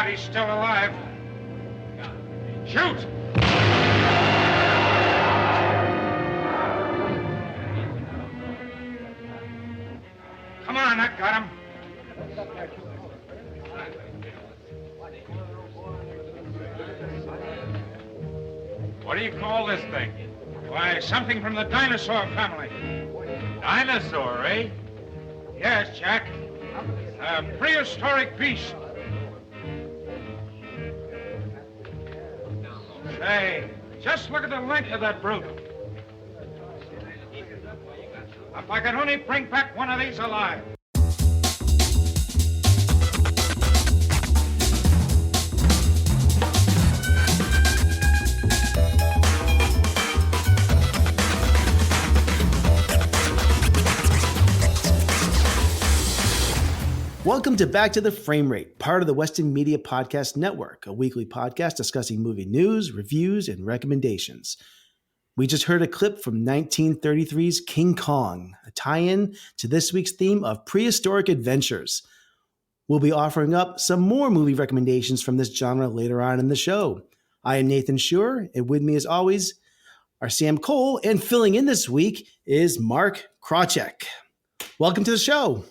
God he's still alive. Shoot! Come on, I got him. What do you call this thing? Why, something from the dinosaur family. Dinosaur, eh? Yes, Jack. A prehistoric beast. Say, just look at the length of that brute. If I could only bring back one of these alive. Welcome to Back to the Frame Rate, part of the Western Media Podcast Network, a weekly podcast discussing movie news, reviews, and recommendations. We just heard a clip from 1933's King Kong, a tie-in to this week's theme of Prehistoric Adventures. We'll be offering up some more movie recommendations from this genre later on in the show. I am Nathan Schur, and with me as always are Sam Cole, and filling in this week is Mark Krawczyk. Welcome to the show.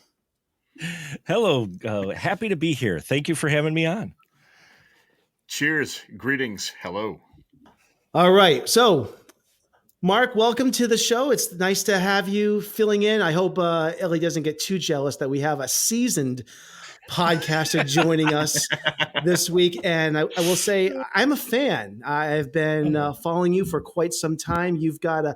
Hello. Happy to be here. Thank you for having me on. Cheers. Greetings. Hello. All right. So, Mark, welcome to the show. It's nice to have you filling in. I hope Ellie doesn't get too jealous that we have a seasoned podcaster joining us this week. And I will say I'm a fan. I've been following you for quite some time. You've got a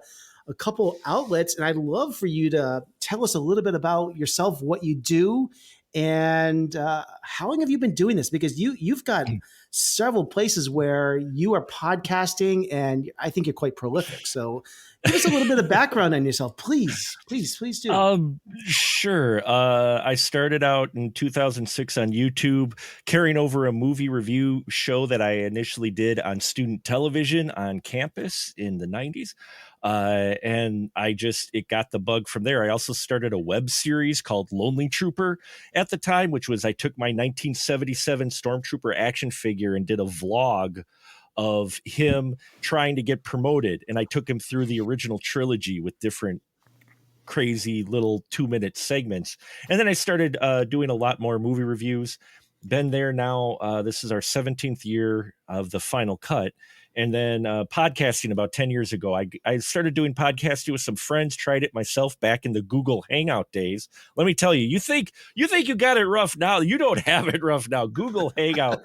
couple outlets, and I'd love for you to tell us a little bit about yourself, what you do, and how long have you been doing this? Because you've got several places where you are podcasting, and I think you're quite prolific. So give us a little bit of background on yourself, please do. Sure. I started out in 2006 on YouTube, carrying over a movie review show that I initially did on student television on campus in the 90s. And it got the bug from there. I also started a web series called Lonely Trooper at the time, which was, I took my 1977 Stormtrooper action figure and did a vlog of him trying to get promoted. And I took him through the original trilogy with different crazy little 2-minute segments. And then I started doing a lot more movie reviews. Been there now. This is our 17th year of the final cut. And then podcasting about 10 years ago, I started doing podcasting with some friends, tried it myself back in the Google Hangout days. Let me tell you, you think you got it rough now. You don't have it rough now. Google Hangout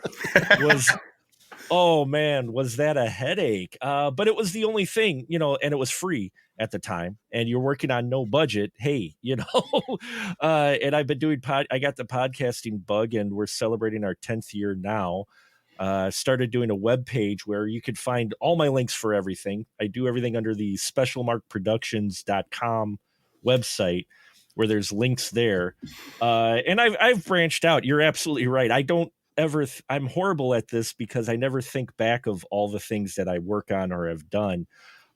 was, oh man, was that a headache? But it was the only thing, and it was free at the time, and you're working on no budget. Hey, and I've been doing I got the podcasting bug, and we're celebrating our 10th year now. Started doing a web page where you could find all my links for everything. I do everything under the specialmarkproductions.com website, where there's links there. And I've branched out. You're absolutely right. I don't ever, I'm horrible at this because I never think back of all the things that I work on or have done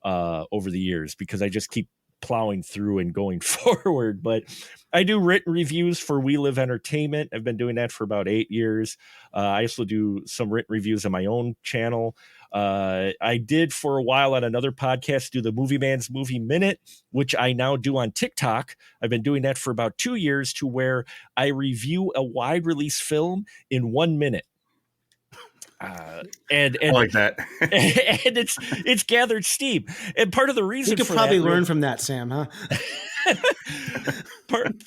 over the years, because I just keep plowing through and going forward. But I do written reviews for We Live Entertainment. I've been doing that for about 8 years. I also do some written reviews on my own channel. I did for a while on another podcast do the Movie Man's Movie Minute, which I now do on TikTok. I've been doing that for about 2 years, to where I review a wide release film in 1 minute. And I like that. And it's gathered steam. And part of the reason you could probably learn from that, Sam, huh?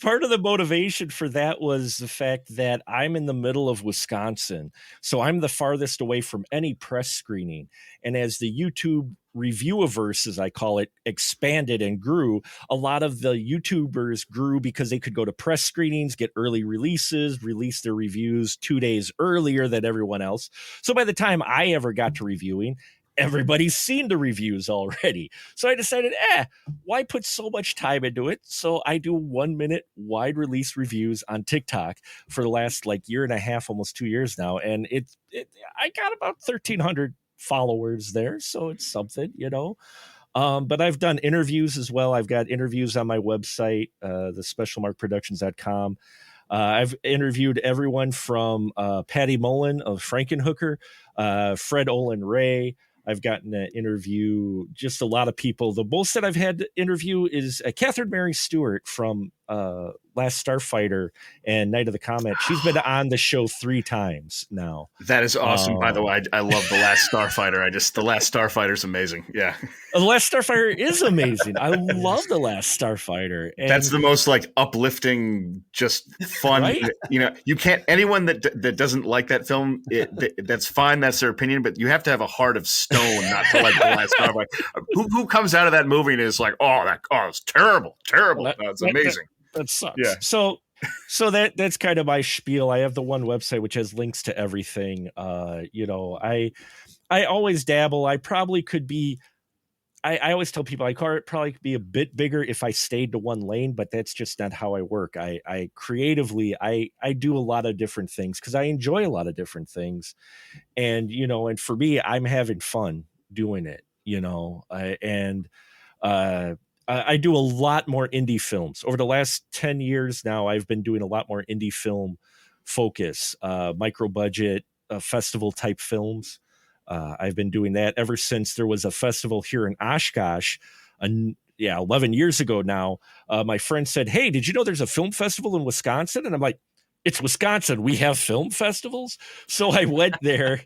Part of the motivation for that was the fact that I'm in the middle of Wisconsin. So I'm the farthest away from any press screening. And as the YouTube reviewiverse, as I call it, expanded and grew, a lot of the YouTubers grew because they could go to press screenings, get early releases, release their reviews 2 days earlier than everyone else. So by the time I ever got to reviewing, everybody's seen the reviews already. So I decided, why put so much time into it? So I do 1 minute wide release reviews on TikTok for the last year and a half, almost 2 years now. And I got about 1,300 followers there. So it's something, but I've done interviews as well. I've got interviews on my website, the specialmarkproductions.com. I've interviewed everyone from Patty Mullen of Frankenhooker, Fred Olin Ray. I've gotten to interview just a lot of people. The most that I've had to interview is Catherine Mary Stewart from Last Starfighter and Night of the Comet. She's been on the show 3 times now. That is awesome. By the way, I love The Last Starfighter. The Last Starfighter is amazing. Yeah. The Last Starfighter is amazing. I love The Last Starfighter. And that's the most like uplifting, just fun. Right? You know, you can't, anyone that doesn't like that film, that's fine. That's their opinion, but you have to have a heart of stone not to like The Last Starfighter. Who comes out of that movie and is like, it's terrible. It's amazing. That sucks. Yeah. So that's kind of my spiel. I have the one website which has links to everything. I always dabble. I probably could be. I always tell people I probably could be a bit bigger if I stayed to one lane, but that's just not how I work. I creatively I do a lot of different things because I enjoy a lot of different things, and and for me, I'm having fun doing it. I do a lot more indie films. Over the last 10 years now, I've been doing a lot more indie film focus, micro budget, festival type films. I've been doing that ever since there was a festival here in Oshkosh, 11 years ago now. My friend said, "Hey, did you know there's a film festival in Wisconsin?" And I'm like, "It's Wisconsin. We have film festivals." So I went there.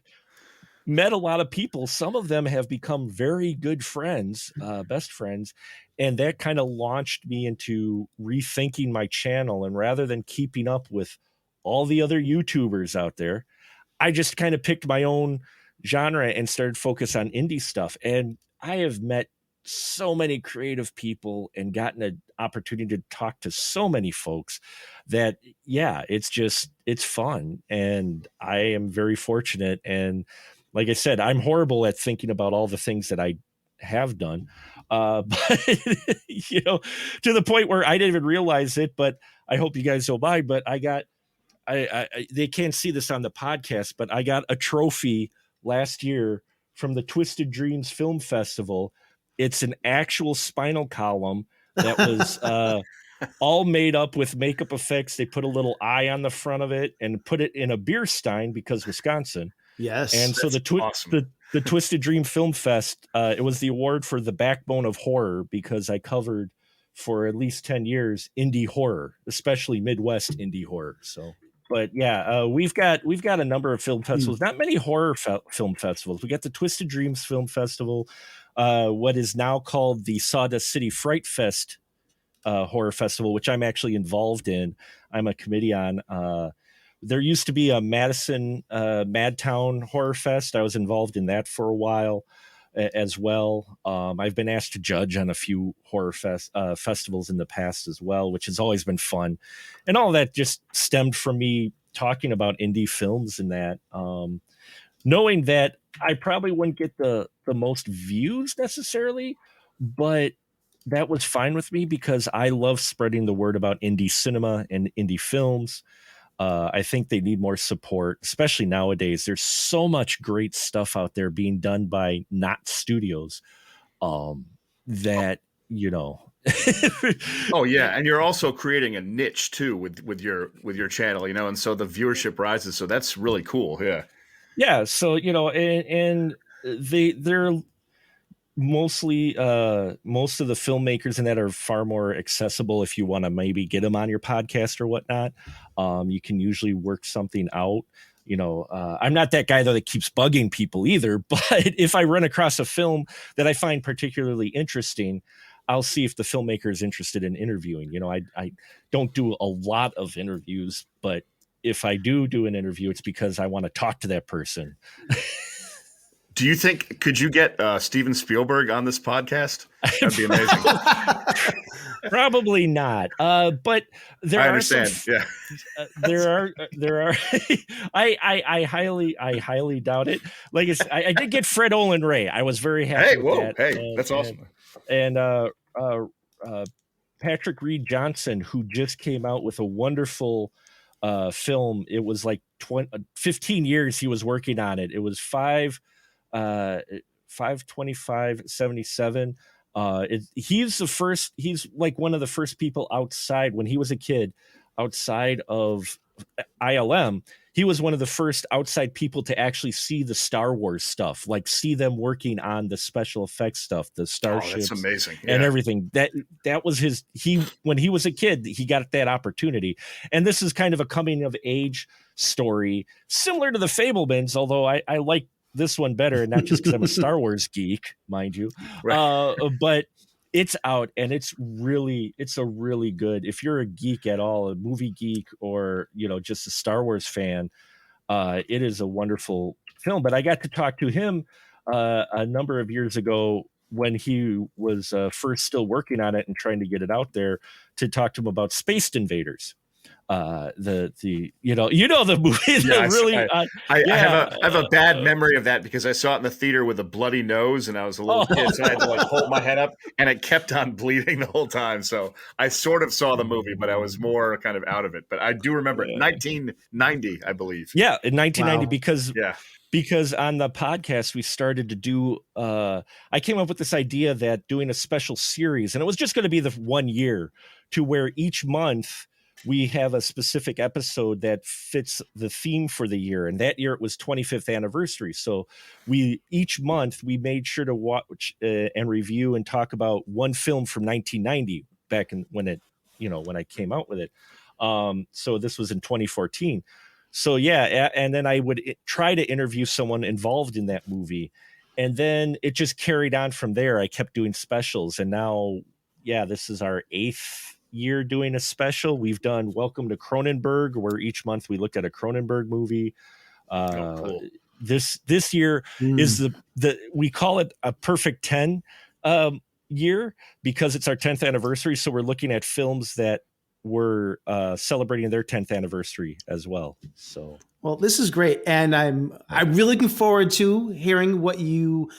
Met a lot of people. Some of them have become very good friends, best friends. And that kind of launched me into rethinking my channel. And rather than keeping up with all the other YouTubers out there, I just kind of picked my own genre and started focus on indie stuff. And I have met so many creative people and gotten an opportunity to talk to so many folks that, it's fun. And I am very fortunate. And like I said, I'm horrible at thinking about all the things that I have done, but to the point where I didn't even realize it. But I hope you guys don't mind. But they can't see this on the podcast, but I got a trophy last year from the Twisted Dreams Film Festival. It's an actual spinal column that was all made up with makeup effects. They put a little eye on the front of it and put it in a beer stein because Wisconsin. Yes. And so the Twisted Dream Film Fest, it was the award for the backbone of horror because I covered for at least 10 years indie horror, especially Midwest indie horror. So, but we've got a number of film festivals, not many horror film festivals. We got the Twisted Dreams Film Festival, what is now called the Sawdust City Fright Fest horror festival, which I'm actually involved in. I'm a committee on. There used to be a Madison Madtown Horror Fest. I was involved in that for a while as well. I've been asked to judge on a few horror festivals in the past as well, which has always been fun. And all that just stemmed from me talking about indie films and that, knowing that I probably wouldn't get the most views necessarily, but that was fine with me because I love spreading the word about indie cinema and indie films. I think they need more support, especially nowadays. There's so much great stuff out there being done by not studios that, Oh yeah, and you're also creating a niche too with your channel, and so the viewership rises. So that's really cool. Yeah. Yeah. So, and they're mostly most of the filmmakers and that are far more accessible if you want to maybe get them on your podcast or whatnot. You can usually work something out. I'm not that guy though that keeps bugging people either, but if I run across a film that I find particularly interesting, I'll see if the filmmaker is interested in interviewing. I don't do a lot of interviews, but if I do an interview, it's because I want to talk to that person. Do you think, could you get Steven Spielberg on this podcast? That'd be amazing. Probably not. But there I are understand. Yeah. There are, I highly doubt it. Like I did get Fred Olin Ray. I was very happy with that. Hey, that's awesome. And Patrick Reed Johnson, who just came out with a wonderful film. It was like 15 years he was working on it. It was 5/25/77. He's like one of the first people outside when he was a kid. outside of ILM, he was one of the first outside people to actually see the Star Wars stuff, like see them working on the special effects stuff, the starships, that's amazing. and everything. That was when he was a kid, he got that opportunity. And this is kind of a coming of age story, similar to the Fablemans, although I like this one better, and not just because I'm a Star Wars geek, mind you. Right. But it's out, and it's a really good, if you're a geek at all, a movie geek, or just a Star Wars fan, it is a wonderful film. But I got to talk to him a number of years ago when he was first still working on it and trying to get it out there, to talk to him about Space Invaders. The the movie. I have a bad memory of that because I saw it in the theater with a bloody nose, and I was a little kid, so I had to hold my head up, and it kept on bleeding the whole time. So I sort of saw the movie, but I was more kind of out of it. But I do remember it, 1990, I believe. Yeah, in 1990, because on the podcast we started to do, I came up with this idea that doing a special series, and it was just going to be the 1 year, to where each month we have a specific episode that fits the theme for the year. And that year it was 25th anniversary. So each month we made sure to watch and review and talk about one film from 1990 back when I came out with it. So this was in 2014. So and then I would try to interview someone involved in that movie. And then it just carried on from there. I kept doing specials, and now, this is our 8th year doing a special. We've done Welcome to Cronenberg, where each month we looked at a Cronenberg movie. Cool. This year is we call it a perfect 10 year, because it's our 10th anniversary. So we're looking at films that were celebrating their 10th anniversary as well. So, well, this is great, and I'm really looking forward to hearing what you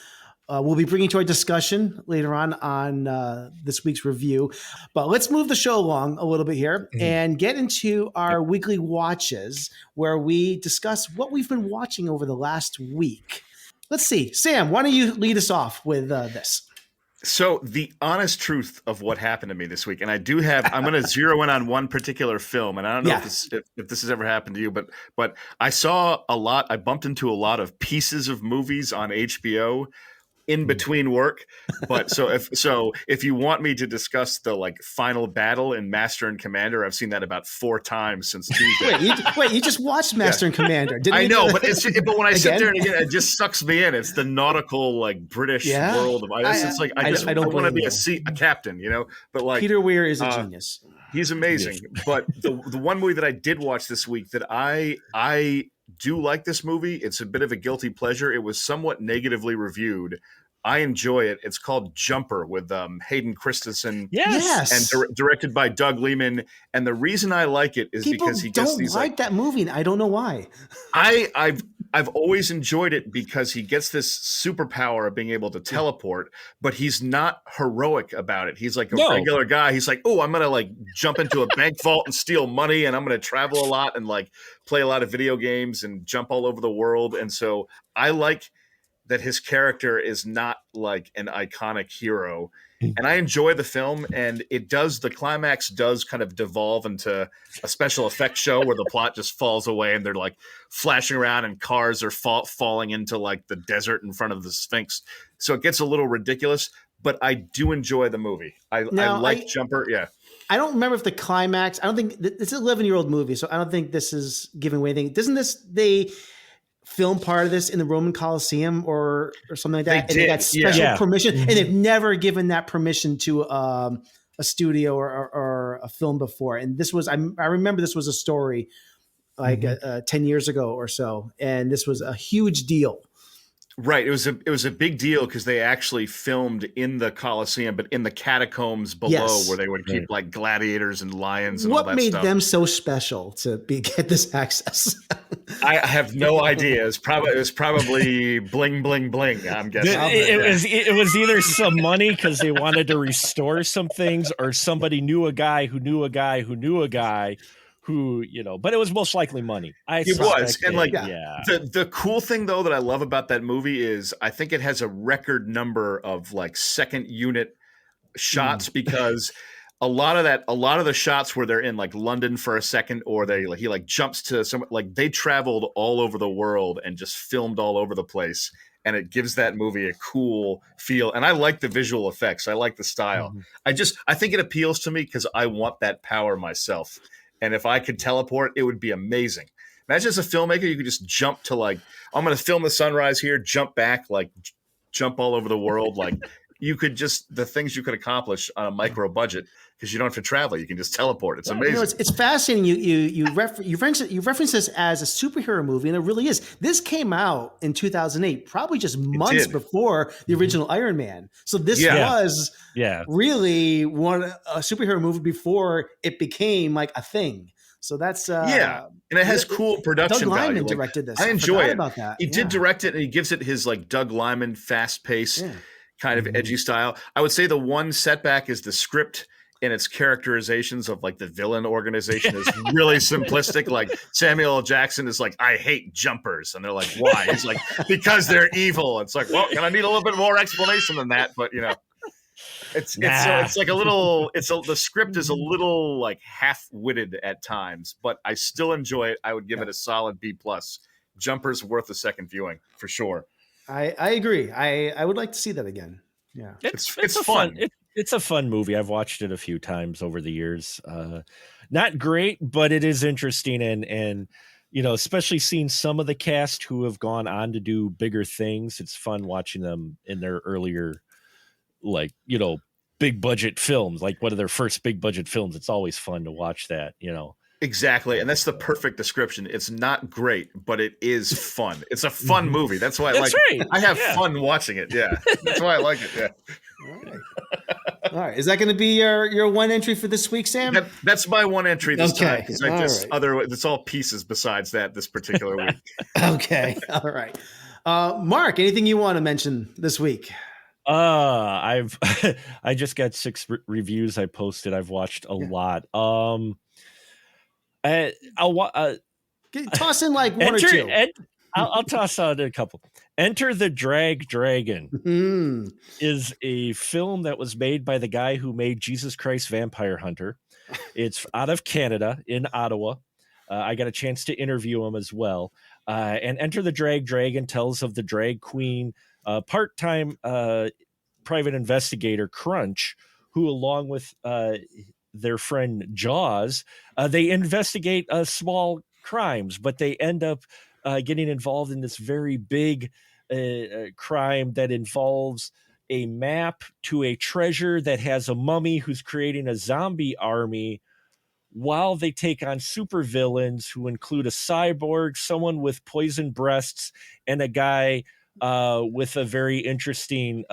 will be bringing to our discussion later on this week's review. But let's move the show along a little bit here and get into our weekly watches, where we discuss what we've been watching over the last week. Let's see. Sam, why don't you lead us off with this? So the honest truth of what happened to me this week, and I'm going to zero in on one particular film, and I don't know if this has ever happened to you, but I saw I bumped into a lot of pieces of movies on HBO in between work. But so if you want me to discuss the final battle in Master and Commander, I've seen that about 4 times since Tuesday. Wait, you just watched Master and Commander, didn't you? I know, but when I sit there and again, it just sucks me in. It's the nautical British world of it's I want to be a captain, But Peter Weir is a genius. He's amazing. But the one movie that I did watch this week that I do like this movie. It's a bit of a guilty pleasure. It was somewhat negatively reviewed. I enjoy it. It's called Jumper with Hayden Christensen. Yes. And directed by Doug Liman. And the reason I like it is because he gets these that movie. I don't know why. I've always enjoyed it because he gets this superpower of being able to teleport, but he's not heroic about it. He's like a regular guy. He's like, oh, I'm going to jump into a bank vault and steal money, and I'm going to travel a lot and play a lot of video games and jump all over the world. And so I like that his character is not an iconic hero. And I enjoy the film, and the climax does kind of devolve into a special effects show where the plot just falls away and they're flashing around and cars are falling into the desert in front of the Sphinx. So it gets a little ridiculous, but I do enjoy the movie. I like Jumper. Yeah. I don't remember if the climax, I don't think it's an 11-year-old movie. So I don't think this is giving away anything. Doesn't they film part of this in the Roman Colosseum or something like that? They got special permission, and they've never given that permission to a studio or a film before. And this was, I remember this was a story 10 years ago or so, and this was a huge deal. Right. It was a big deal because they actually filmed in the Colosseum, but in the catacombs below where they would keep gladiators and lions and all that stuff. What made them so special to get this access? I have no idea. It was probably bling, bling, bling, I'm guessing. It was either some money because they wanted to restore some things, or somebody knew a guy who knew a guy who knew a guy who, but it was most likely money. It was. And the cool thing though that I love about that movie is I think it has a record number of second unit shots because a lot of the shots where they're in like London for a second, or he like jumps to some, like they traveled all over the world and just filmed all over the place. And it gives that movie a cool feel. And I like the visual effects. I like the style. I think it appeals to me because I want that power myself. And if I could teleport, it would be amazing. Imagine as a filmmaker, you could just jump to like, I'm going to film the sunrise here, jump back, like jump all over the world. Like you could just, the things you could accomplish on a micro budget because you don't have to travel. You can just teleport. It's amazing. You know, it's fascinating. You reference this as a superhero movie, and it really is. This came out in 2008, probably just months before the original Iron Man. So this was really a superhero movie before it became like a thing. So that's and it has cool production Doug value. Liman directed this. I enjoy it. About that. He did direct it, and he gives it his like Doug Liman fast pace, kind of edgy style. I would say the one setback is the script. And its characterizations of like the villain organization is really simplistic. Like Samuel L. Jackson is like, I hate jumpers. And they're like, why? He's like, because they're evil. It's like, well, can I need a little bit more explanation than that? But you know, it's like a little, the script is a little like half-witted at times, but I still enjoy it. I would give it a solid B+. Jumpers worth a second viewing for sure. I agree. I would like to see that again. Yeah. It's fun. It's a fun movie. I've watched it a few times over the years. Not great, but it is interesting. And, you know, especially seeing some of the cast who have gone on to do bigger things. It's fun watching them in their earlier, like, you know, big budget films, like one of their first big budget films. It's always fun to watch that, you know. Exactly. And that's the perfect description. It's not great, but it is fun. It's a fun movie. That's why I have fun watching it. Yeah. That's why I like it. Yeah. All right. Is that going to be your one entry for this week, Sam? That's my one entry this time. It's all pieces besides that this particular week. Okay. All right. Mark, anything you want to mention this week? I just got 6 reviews I posted. I've watched a lot. Toss in like one or two. I'll toss out a couple. Enter the Dragon is a film that was made by the guy who made Jesus Christ Vampire Hunter. It's out of Canada, in Ottawa. I got a chance to interview him as well. And Enter the Dragon tells of the drag queen, part-time private investigator Crunch, who along with their friend Jaws, they investigate small crimes, but they end up getting involved in this very big crime that involves a map to a treasure that has a mummy who's creating a zombie army, while they take on supervillains who include a cyborg, someone with poison breasts, and a guy with a very interesting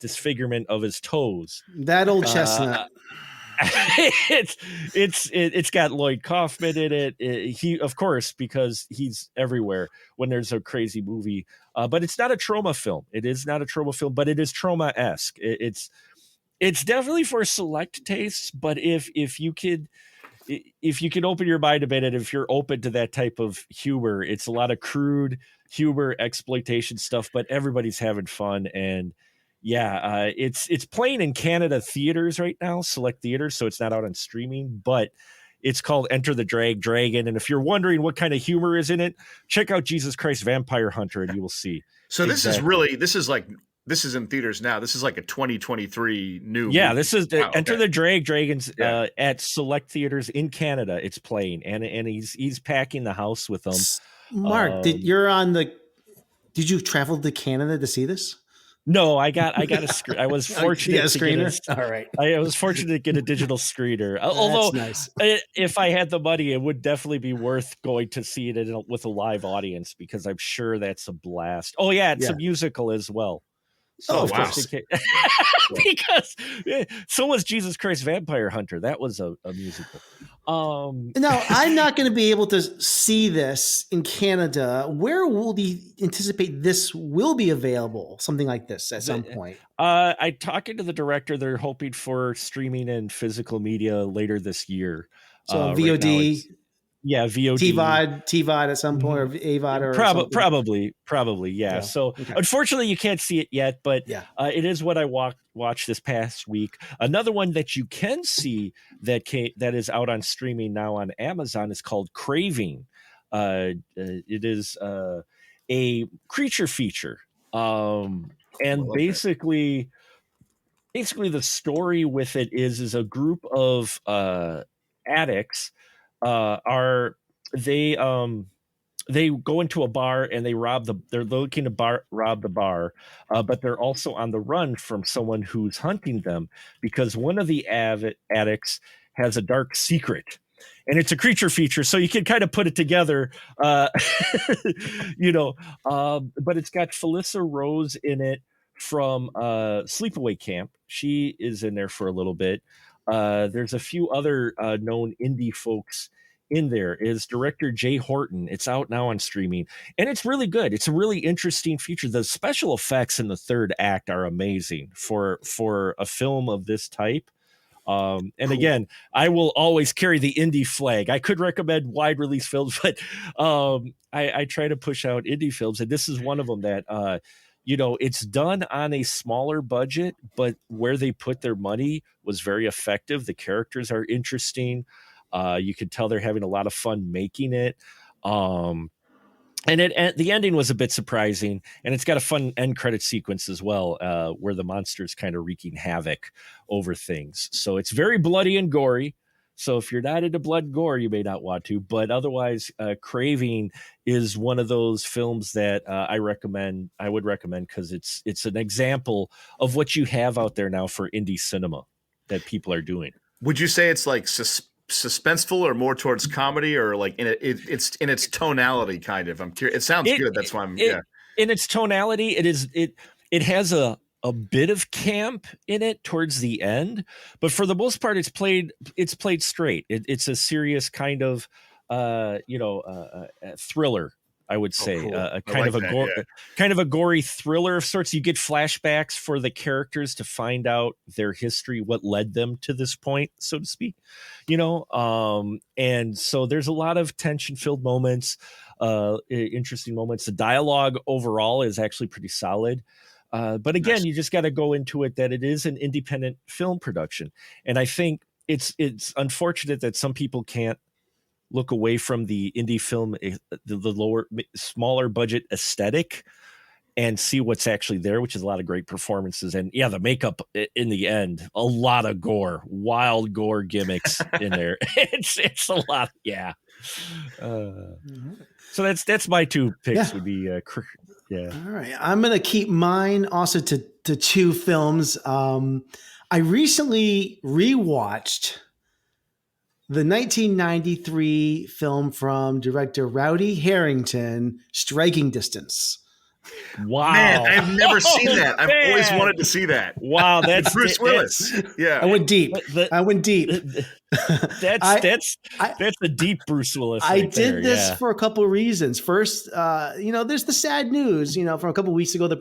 disfigurement of his toes. That old chestnut. It's got Lloyd Kaufman in it. He, of course, because he's everywhere when there's a crazy movie. But it's not a trauma film. It is not a trauma film, but it is trauma-esque. It's definitely for select tastes. But if you could open your mind a bit, and if you're open to that type of humor, it's a lot of crude humor, exploitation stuff. But everybody's having fun. And yeah, it's playing in Canada theaters right now, select theaters, so it's not out on streaming, but it's called Enter the Dragon. And if you're wondering what kind of humor is in it, check out Jesus Christ Vampire Hunter and you will see. So this is in theaters now. This is like a 2023 new movie. This is Enter the Dragons at select theaters in Canada. It's playing, and he's packing the house with them. Mark, did you travel to Canada to see this? No, I got a screen. I was fortunate to get All right. I was fortunate to get a digital screener. Although, nice. If I had the money, it would definitely be worth going to see it with a live audience, because I'm sure that's a blast. Oh yeah, it's a musical as well. So wow. Because so was Jesus Christ Vampire Hunter. That was a musical. Now, I'm not going to be able to see this in Canada. Where will you anticipate this will be available? Something like this at some point. I talking to the director. They're hoping for streaming and physical media later this year. So VOD. Yeah, VOD. TVOD at some point, or AVOD, or probably, yeah. So okay. unfortunately, you can't see it yet, but Yeah. it is what I watched this past week. Another one that you can see that is out on streaming now on Amazon is called Craving. It is a creature feature, and basically the story with it is a group of addicts they go into a bar and they're looking to rob the bar, but they're also on the run from someone who's hunting them because one of the addicts has a dark secret. And it's a creature feature, so you can kind of put it together, but it's got Felissa Rose in it from Sleepaway Camp. She is in there for a little bit. There's a few other known indie folks in there. Is director Jay Horton. It's out now on streaming, and it's really good. It's a really interesting feature. The special effects in the third act are amazing for a film of this type. And cool. Again, I will always carry the indie flag. I could recommend wide release films, but I try to push out indie films, and this is one of them that it's done on a smaller budget, but where they put their money was very effective. The characters are interesting. You could tell they're having a lot of fun making it. And the ending was a bit surprising, and it's got a fun end credit sequence as well, where the monster's kind of wreaking havoc over things. So it's very bloody and gory. So if you're not into blood and gore, you may not want to, but otherwise, Craving is one of those films that I would recommend because it's an example of what you have out there now for indie cinema that people are doing. Would you say it's like suspenseful or more towards comedy, or like it's in its tonality kind of? I'm curious. It sounds good. That's why in its tonality, it has a bit of camp in it towards the end, but for the most part, it's played straight. It's a serious kind of thriller, I would say. Cool. Kind of a gory thriller of sorts. You get flashbacks for the characters to find out their history, what led them to this point, so to speak. And so there's a lot of tension-filled moments, interesting moments. The dialogue overall is actually pretty solid. But again, nice. You just got to go into it that it is an independent film production. And I think it's unfortunate that some people can't look away from the indie film, the smaller budget aesthetic, and see what's actually there, which is a lot of great performances. And yeah, the makeup in the end, a lot of gore, wild gore gimmicks in there. It's a lot. Yeah. So that's my two picks would be, yeah. All right. I'm going to keep mine also to two films. I recently rewatched the 1993 film from director Rowdy Harrington, Striking Distance. Wow. Man, I've never seen that. I've always wanted to see that. Wow, that's Bruce Willis. Yeah. I went deep. That's a deep Bruce Willis. I did this for a couple of reasons. First, there's the sad news, from a couple of weeks ago, of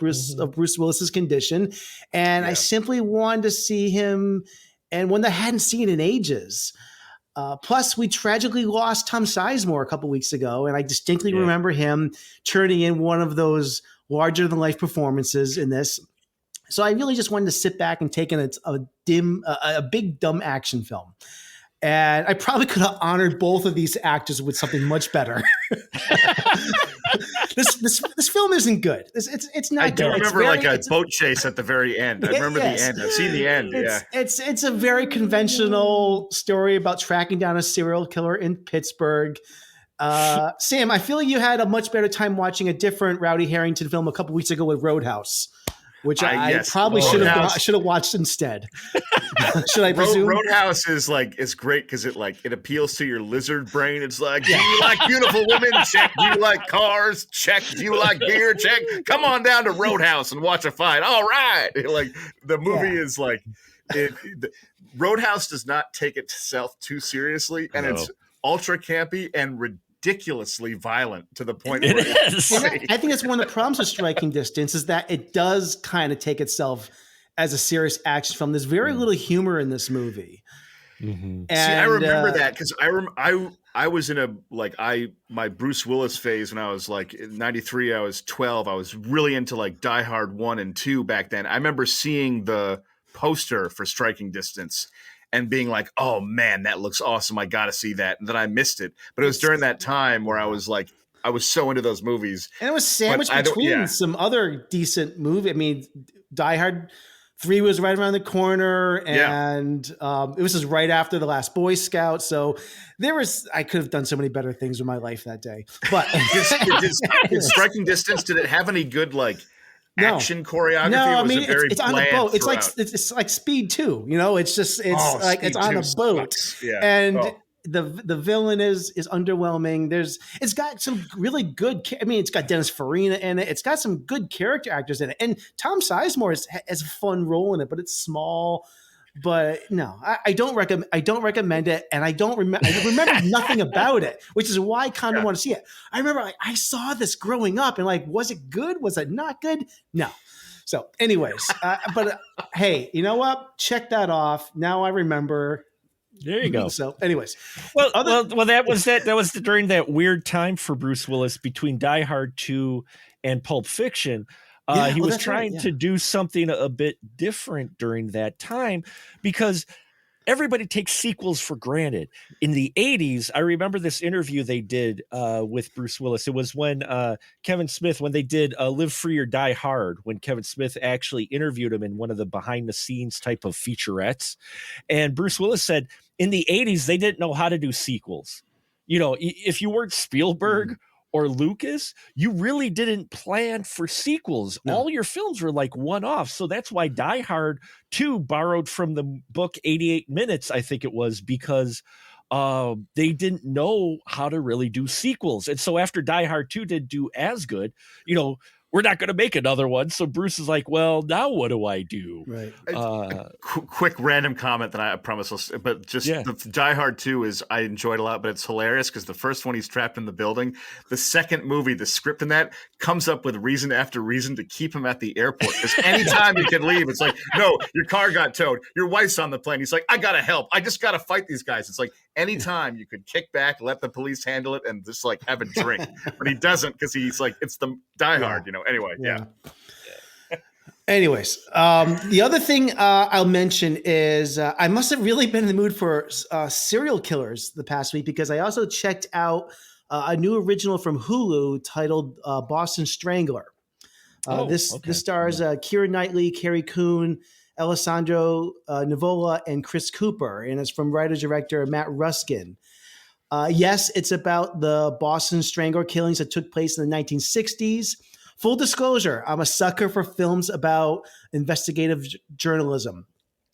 Bruce Willis's condition. And I simply wanted to see him, and one that I hadn't seen in ages. Plus, we tragically lost Tom Sizemore a couple weeks ago, and I distinctly remember him turning in one of those larger-than-life performances in this. So I really just wanted to sit back and take in a big, dumb action film. And I probably could have honored both of these actors with something much better. This film isn't good. It's not. I do remember a boat chase at the very end. I remember the end. I've seen the end. It's a very conventional story about tracking down a serial killer in Pittsburgh. Sam, I feel like you had a much better time watching a different Rowdy Harrington film a couple weeks ago with Roadhouse, which I probably should have watched instead. Should I presume? Roadhouse is great because it appeals to your lizard brain. It's like, do you like beautiful women? Check. Do you like cars? Check. Do you like beer? Check. Come on down to Roadhouse and watch a fight. All right. The movie is Roadhouse does not take itself too seriously, and it's ultra campy and ridiculously violent to the point where it is. I think that's one of the problems with Striking Distance is that it does kind of take itself as a serious action film. There's very little humor in this movie. Mm-hmm. And, I remember that because I was in my Bruce Willis phase when I was like in 93, I was 12. I was really into like Die Hard 1 and 2 back then. I remember seeing the poster for Striking Distance and being like, oh man, that looks awesome. I got to see that. And then I missed it. But it was during that time where I was so into those movies. And it was sandwiched between some other decent movie. I mean, Die Hard 3 was right around the corner, and it was just right after The Last Boy Scout. So I could have done so many better things with my life that day. But did Striking Distance, did it have any good action choreography? No, I mean it's on a boat. It's like Speed 2. You know, it's on a boat, and the villain is underwhelming. It's got some really good. I mean, it's got Dennis Farina in it. It's got some good character actors in it, and Tom Sizemore has a fun role in it, but it's small. But no, I don't recommend it, and I remember nothing about it, which is why I kind of want to see it. I remember I saw this growing up, and was it good? Was it not good? No. So, anyways, but hey, you know what? Check that off. Now I remember. There you go. So, anyways, well, that was during that weird time for Bruce Willis between Die Hard 2 and Pulp Fiction. He was trying to do something a bit different during that time because everybody takes sequels for granted. In the 80s, I remember this interview they did with Bruce Willis. It was when Kevin Smith, when they did Live Free or Die Hard, when Kevin Smith actually interviewed him in one of the behind the scenes type of featurettes. And Bruce Willis said in the 80s, they didn't know how to do sequels. You know, if you weren't Spielberg or Lucas, you really didn't plan for sequels. No. All your films were like one-off. So that's why Die Hard 2 borrowed from the book 88 Minutes, I think it was, because they didn't know how to really do sequels. And so after Die Hard 2 didn't do as good, you know, we're not going to make another one. So Bruce is like, well, now what do I do? Right. Quick random comment that I promise, but just the Die Hard 2 I enjoyed a lot, but it's hilarious because the first one he's trapped in the building. The second movie, the script in that comes up with reason after reason to keep him at the airport. Because anytime he can leave, it's like, no, your car got towed. Your wife's on the plane. He's like, I got to help. I just got to fight these guys. It's like anytime you could kick back, let the police handle it, and just have a drink. But he doesn't because he's like, it's the Die Hard, you know. Anyway, Anyways, the other thing I'll mention is I must have really been in the mood for serial killers the past week because I also checked out a new original from Hulu titled Boston Strangler. This stars Keira Knightley, Carrie Coon, Alessandro Nivola, and Chris Cooper, and it's from writer-director Matt Ruskin. Yes, it's about the Boston Strangler killings that took place in the 1960s. Full disclosure, I'm a sucker for films about investigative journalism.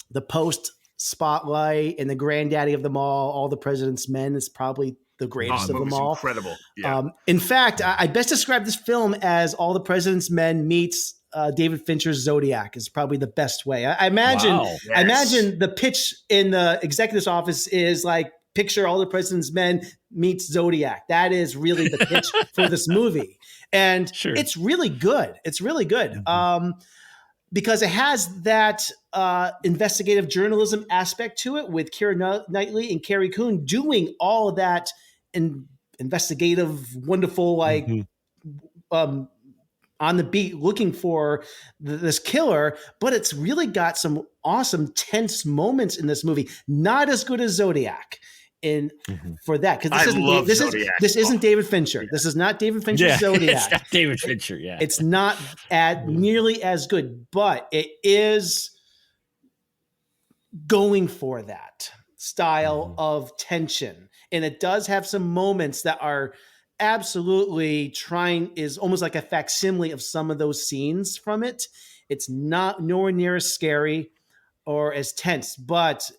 The Post, Spotlight, and the granddaddy of them all the President's Men is probably the greatest of them all. Incredible. Yeah. In fact, I best describe this film as All the President's Men meets David Fincher's Zodiac is probably the best way. I imagine the pitch in the executive's office is like, picture All the President's Men meets Zodiac. That is really the pitch for this movie. And it's really good. It's really good because it has that investigative journalism aspect to it with Keira Knightley and Carrie Coon doing all of that investigative, wonderful, on the beat looking for this killer. But it's really got some awesome, tense moments in this movie. Not as good as Zodiac. For that, because this isn't David Fincher. This is not David Fincher's Zodiac. It's not David Fincher. It's not nearly as good, but it is going for that style of tension, and it does have some moments that are absolutely is almost like a facsimile of some of those scenes from it. It's not nowhere near as scary or as tense, but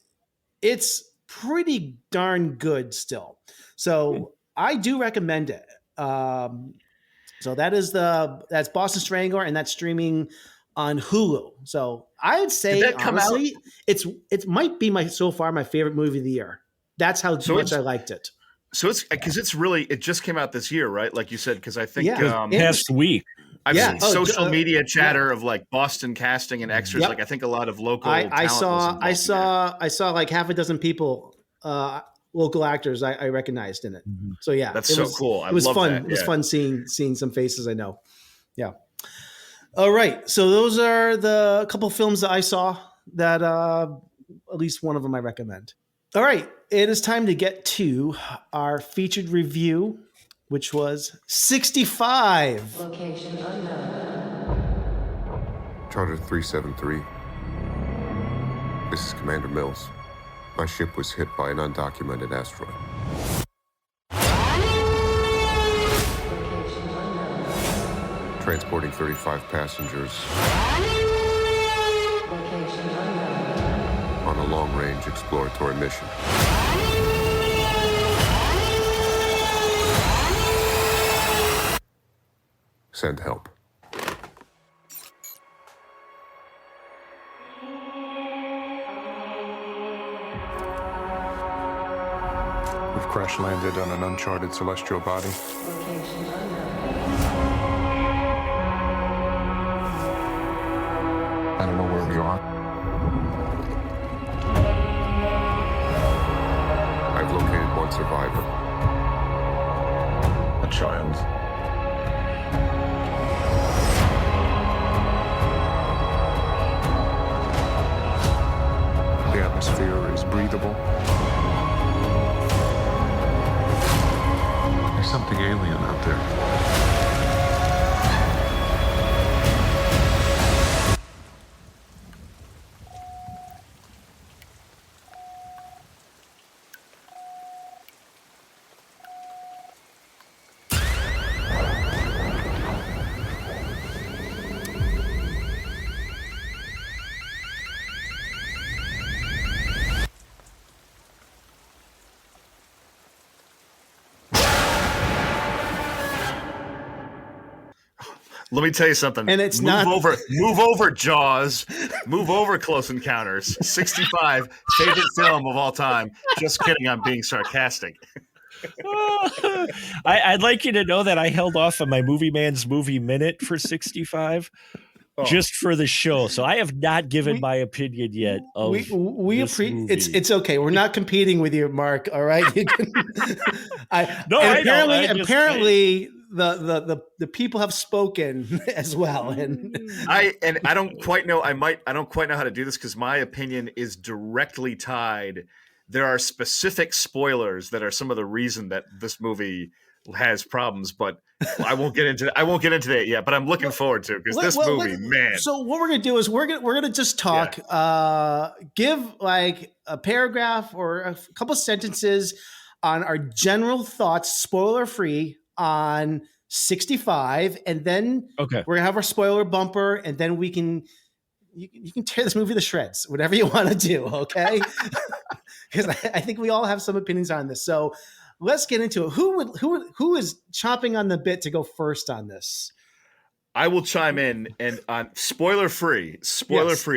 it's pretty darn good still. So I do recommend it. So that's Boston Strangler, and that's streaming on Hulu. So I'd say honestly, it might be my favorite movie of the year. That's how much I liked it. So it's because it just came out this year, right? Like you said, because I think past week. I've seen social media chatter of like Boston casting and extras. Like I think a lot of local. I saw like half a dozen people local actors I recognized in it. So yeah, That's so cool. It was love fun. that. It was fun seeing some faces I know. Yeah. All right. So those are the couple films that I saw that at least one of them I recommend. All right. It is time to get to our featured review, which was 65. Location unknown. Charter 373. This is Commander Mills. My ship was hit by an undocumented asteroid. Location unknown. Transporting 35 passengers Location unknown. on a long-range exploratory mission. Send help. We've crash landed on an uncharted celestial body. Location unknown. I don't know where we are. I've located one survivor. A child. The atmosphere is breathable. There's something alien out there. Let me tell you something. And it's move over, Jaws. Move over, Close Encounters. 65, favorite film of all time. Just kidding. I'm being sarcastic. I'd like you to know that I held off on my Movie Man's Movie Minute for 65 just for the show. So I have not given my opinion yet. We appreciate it's okay. We're not competing with you, Mark. All right. Apparently the people have spoken as well. And I don't quite know. I don't quite know how to do this because my opinion is directly tied. There are specific spoilers that are some of the reason that this movie has problems, but I won't get into that yet. But I'm looking forward to it because this movie, man. So what we're gonna do is we're gonna just talk. Yeah. Give like a paragraph or a couple sentences on our general thoughts, spoiler free, on 65, and then we're gonna have our spoiler bumper, and then we can you can tear this movie to shreds, whatever you want to do, okay? Because I think we all have some opinions on this. So let's get into it. Who is chomping on the bit to go first on this? I will chime in, and on spoiler free,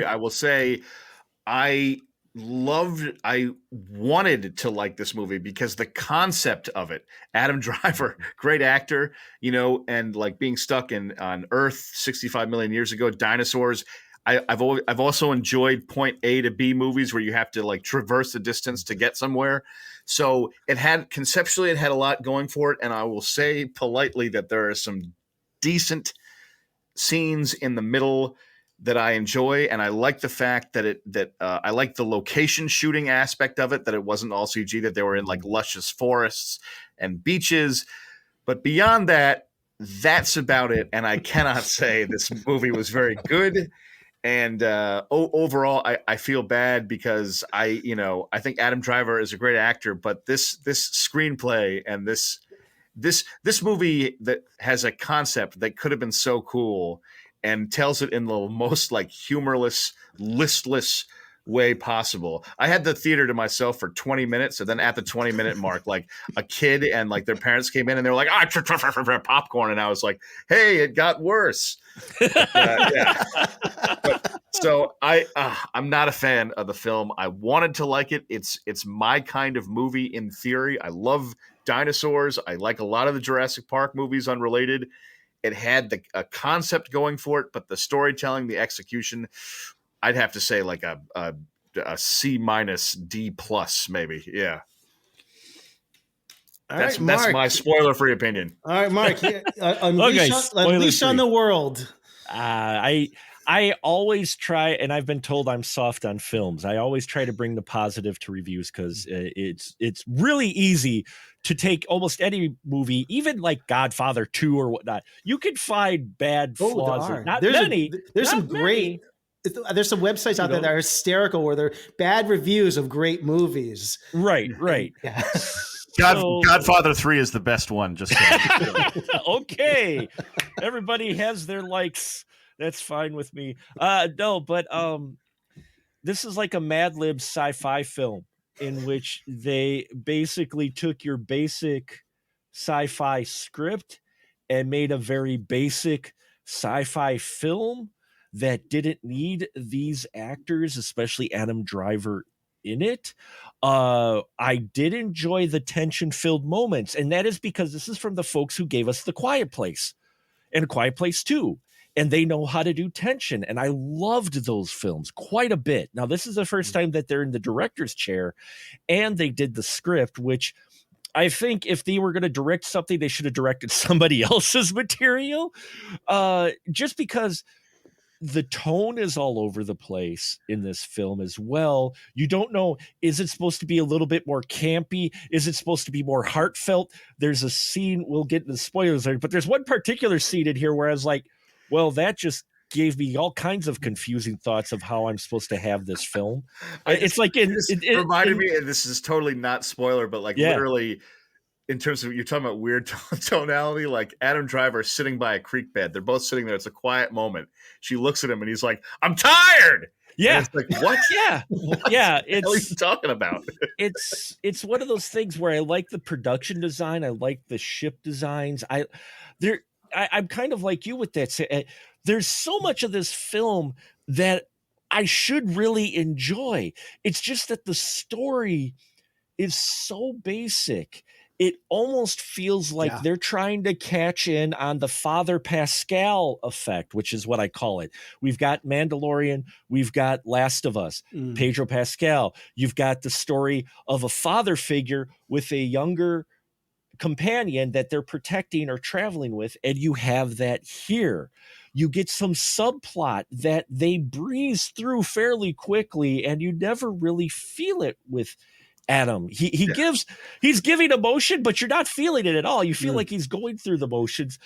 I will say I wanted to like this movie because the concept of it, Adam Driver, great actor, and like being stuck on Earth 65 million years ago, dinosaurs. I've also enjoyed point A to B movies where you have to like traverse the distance to get somewhere. So it had a lot going for it. And I will say politely that there are some decent scenes in the middle that I enjoy. And I like the fact that I like the location shooting aspect of it, that it wasn't all CG, that they were in like luscious forests and beaches. But beyond that, that's about it. And I cannot say this movie was very good. And overall, I feel bad because I think Adam Driver is a great actor, but this screenplay and this movie that has a concept that could have been so cool and tells it in the most like humorless, listless way possible. I had the theater to myself for 20 minutes, and then at the 20-minute mark, like a kid and like their parents came in and they were like, popcorn, and I was like, hey, it got worse. Yeah. So I'm not a fan of the film. I wanted to like it. It's my kind of movie in theory. I love dinosaurs. I like a lot of the Jurassic Park movies unrelated. It had a concept going for it, but the storytelling, the execution, I'd have to say like a C- D+ maybe. Yeah. All That's right, Mark. my spoiler-free opinion. All right, Mark. Unleash on the world. I always try, and I've been told I'm soft on films. I always try to bring the positive to reviews because it's really easy to take almost any movie, even like Godfather 2 or whatnot. You can find bad flaws. There's some great. There's some websites out there that are hysterical where they're bad reviews of great movies. Right. Yeah. Godfather 3 is the best one. Just kidding. Okay. Everybody has their likes. That's fine with me. No, but this is like a Mad Lib sci-fi film in which they basically took your basic sci-fi script and made a very basic sci-fi film that didn't need these actors, especially Adam Driver, in it. I did enjoy the tension-filled moments, and that is because this is from the folks who gave us The Quiet Place and A Quiet Place 2. And they know how to do tension. And I loved those films quite a bit. Now, this is the first time that they're in the director's chair and they did the script, which I think if they were going to direct something, they should have directed somebody else's material. Just because the tone is all over the place in this film as well. You don't know, is it supposed to be a little bit more campy? Is it supposed to be more heartfelt? There's a scene, we'll get into the spoilers later, but there's one particular scene in here where I was like, well, that just gave me all kinds of confusing thoughts of how I'm supposed to have this film. It's like it reminded me, and this is totally not spoiler, but literally in terms of, you're talking about weird tonality, like Adam Driver sitting by a creek bed. They're both sitting there. It's a quiet moment. She looks at him and he's like, "I'm tired." Yeah. And it's like, what? Yeah. Yeah. What are you talking about? It's one of those things where I like the production design. I like the ship designs. I'm kind of like you with that. There's so much of this film that I should really enjoy. It's just that the story is so basic. It almost feels like they're trying to catch in on the Father Pascal effect, which is what I call it. We've got Mandalorian. We've got Last of Us, Pedro Pascal. You've got the story of a father figure with a younger companion that they're protecting or traveling with, and you have that here. You get some subplot that they breeze through fairly quickly, and you never really feel it with Adam. He's giving emotion, but you're not feeling it at all. You feel like he's going through the motions,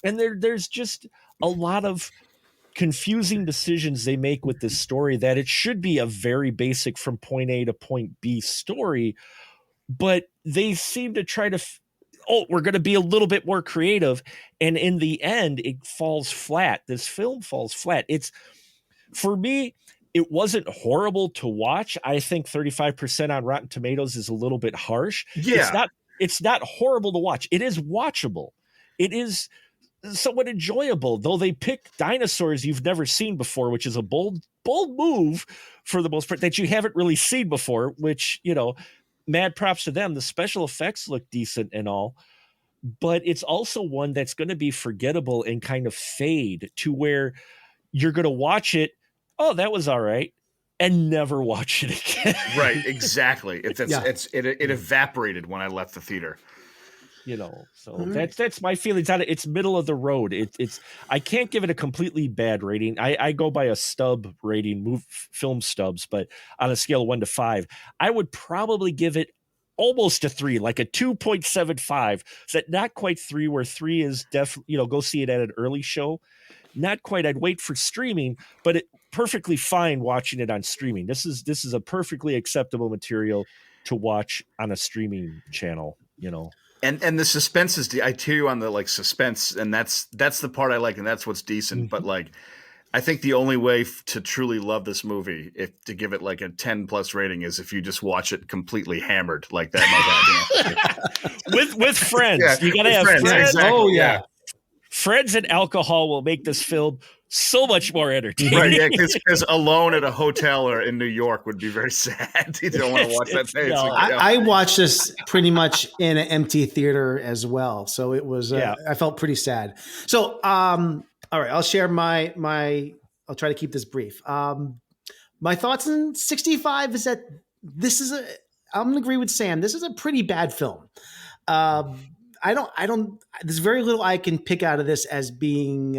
and there's just a lot of confusing decisions they make with this story that it should be a very basic from point A to point B story, but they seem to try to we're going to be a little bit more creative. And in the end, it falls flat. This film falls flat. For me, it wasn't horrible to watch. I think 35% on Rotten Tomatoes is a little bit harsh. Yeah. It's not horrible to watch. It is watchable. It is somewhat enjoyable, though they pick dinosaurs you've never seen before, which is a bold move for the most part that you haven't really seen before, which, mad props to them. The special effects look decent and all, but it's also one that's going to be forgettable and kind of fade to where you're going to watch it. Oh, that was all right. And never watch it again. Right. Exactly. It evaporated when I left the theater. So that's my feelings on it. It's middle of the road. I can't give it a completely bad rating. I go by a stub rating, film stubs, but on a scale of 1 to 5, I would probably give it almost a 3, like a 2.75. So not quite 3, where 3 is definitely, go see it at an early show. Not quite. I'd wait for streaming, but it perfectly fine watching it on streaming. This is a perfectly acceptable material to watch on a streaming channel, And the suspense is, I hear you on the suspense, and that's the part I like, and that's what's decent. But I think the only way to truly love this movie, if to give it a 10+ rating, is if you just watch it completely hammered like that. with friends, you gotta have friends. Exactly. Oh yeah. Friends and alcohol will make this film so much more entertaining. Right, yeah, because alone at a hotel or in New York would be very sad. You don't want to watch that thing. I watched this pretty much in an empty theater as well, so it was. I felt pretty sad. So, all right, I'll share my. I'll try to keep this brief. My thoughts on 65 is that this is I'm going to agree with Sam. This is a pretty bad film. There's very little I can pick out of this as being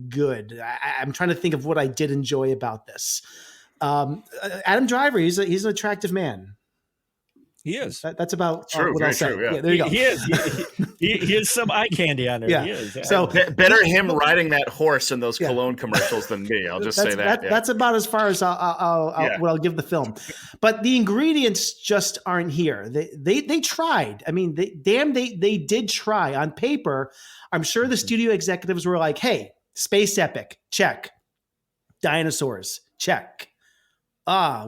good. I'm trying to think of what I did enjoy about this. Adam Driver, he's an attractive man. He is. That's about True, what very I'll say. true, yeah. There you go. He is. He is some eye candy on there. Yeah. He is. So Better him riding that horse in those cologne commercials than me. I'll just say that. That's about as far as what I'll give the film. But the ingredients just aren't here. They tried. I mean, they did try. On paper, I'm sure the studio executives were like, "Hey, space epic, check. Dinosaurs, check.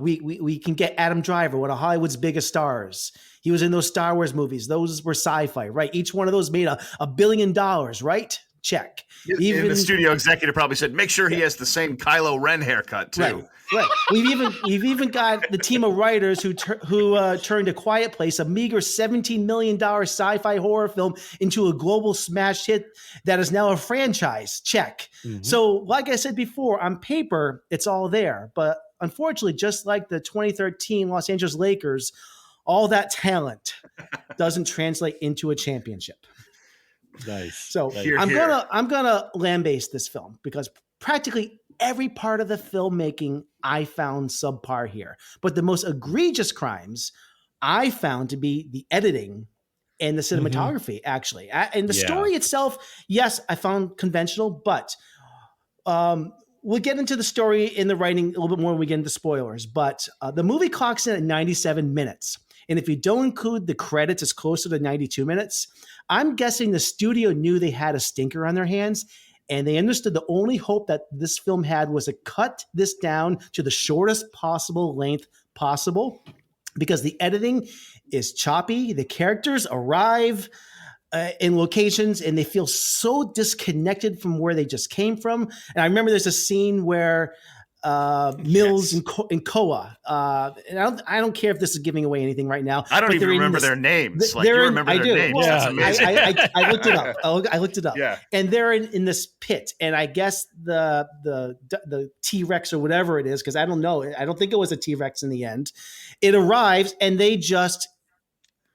We can get Adam Driver, one of Hollywood's biggest stars. He was in those Star Wars movies. Those were sci-fi, right? Each one of those made $1 billion, right? Check." Even the studio executive probably said, "Make sure he has the same Kylo Ren haircut too." Right. We've even got the team of writers who turned A Quiet Place, a meager $17 million sci-fi horror film, into a global smash hit that is now a franchise. Check. Mm-hmm. So, like I said before, on paper, it's all there. But unfortunately, just like the 2013 Los Angeles Lakers, all that talent doesn't translate into a championship. Nice. So nice. I'm gonna lambaste this film because practically every part of the filmmaking I found subpar here. But the most egregious crimes I found to be the editing and the cinematography, actually. And the story itself, yes, I found conventional, but we'll get into the story and the writing a little bit more when we get into spoilers. But the movie clocks in at 97 minutes. And if you don't include the credits, it's closer to 92 minutes. I'm guessing the studio knew they had a stinker on their hands, and they understood the only hope that this film had was to cut this down to the shortest possible length possible, because the editing is choppy. The characters arrive in locations and they feel so disconnected from where they just came from. And I remember there's a scene where Mills and Koa. And I don't care if this is giving away anything right now. I don't even remember their names. Like, you remember their names. Well, That's amazing. I looked it up. I looked it up. Yeah. And they're in this pit. And I guess the T-Rex or whatever it is, because I don't know. I don't think it was a T-Rex in the end. It arrives and they just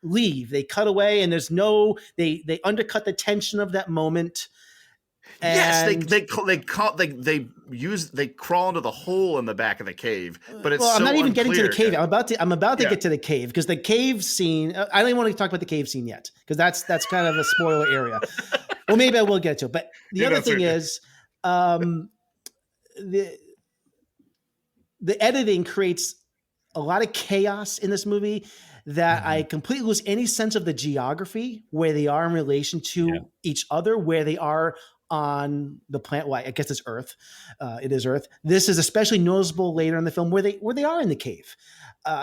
leave. They cut away and there's no, they undercut the tension of that moment. And yes, they crawl into the hole in the back of the cave, but it's I'm not even unclear. getting to the cave. I'm about to get to the cave, because the cave scene. I don't even want to talk about the cave scene yet, because that's kind of a spoiler area. Well, maybe I will get to it. But the other thing is, the editing creates a lot of chaos in this movie that I completely lose any sense of the geography, where they are in relation to each other, where they are on the planet. Well, I guess it's Earth. It is Earth. This is especially noticeable later in the film where they are in the cave.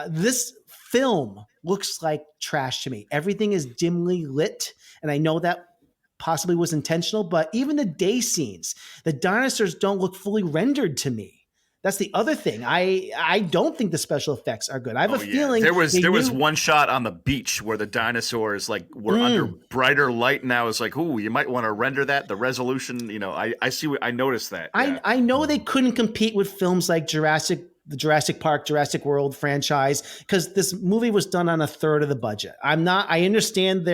This film looks like trash to me. Everything is dimly lit, and I know that possibly was intentional, but even the day scenes, the dinosaurs don't look fully rendered to me. That's the other thing. I don't think the special effects are good. I have a feeling there was one shot on the beach where the dinosaurs were under brighter light, and I was like, "Ooh, you might want to render that." The resolution, I noticed that. Yeah. I know they couldn't compete with films like the Jurassic Park, Jurassic World franchise, because this movie was done on a third of the budget. I understand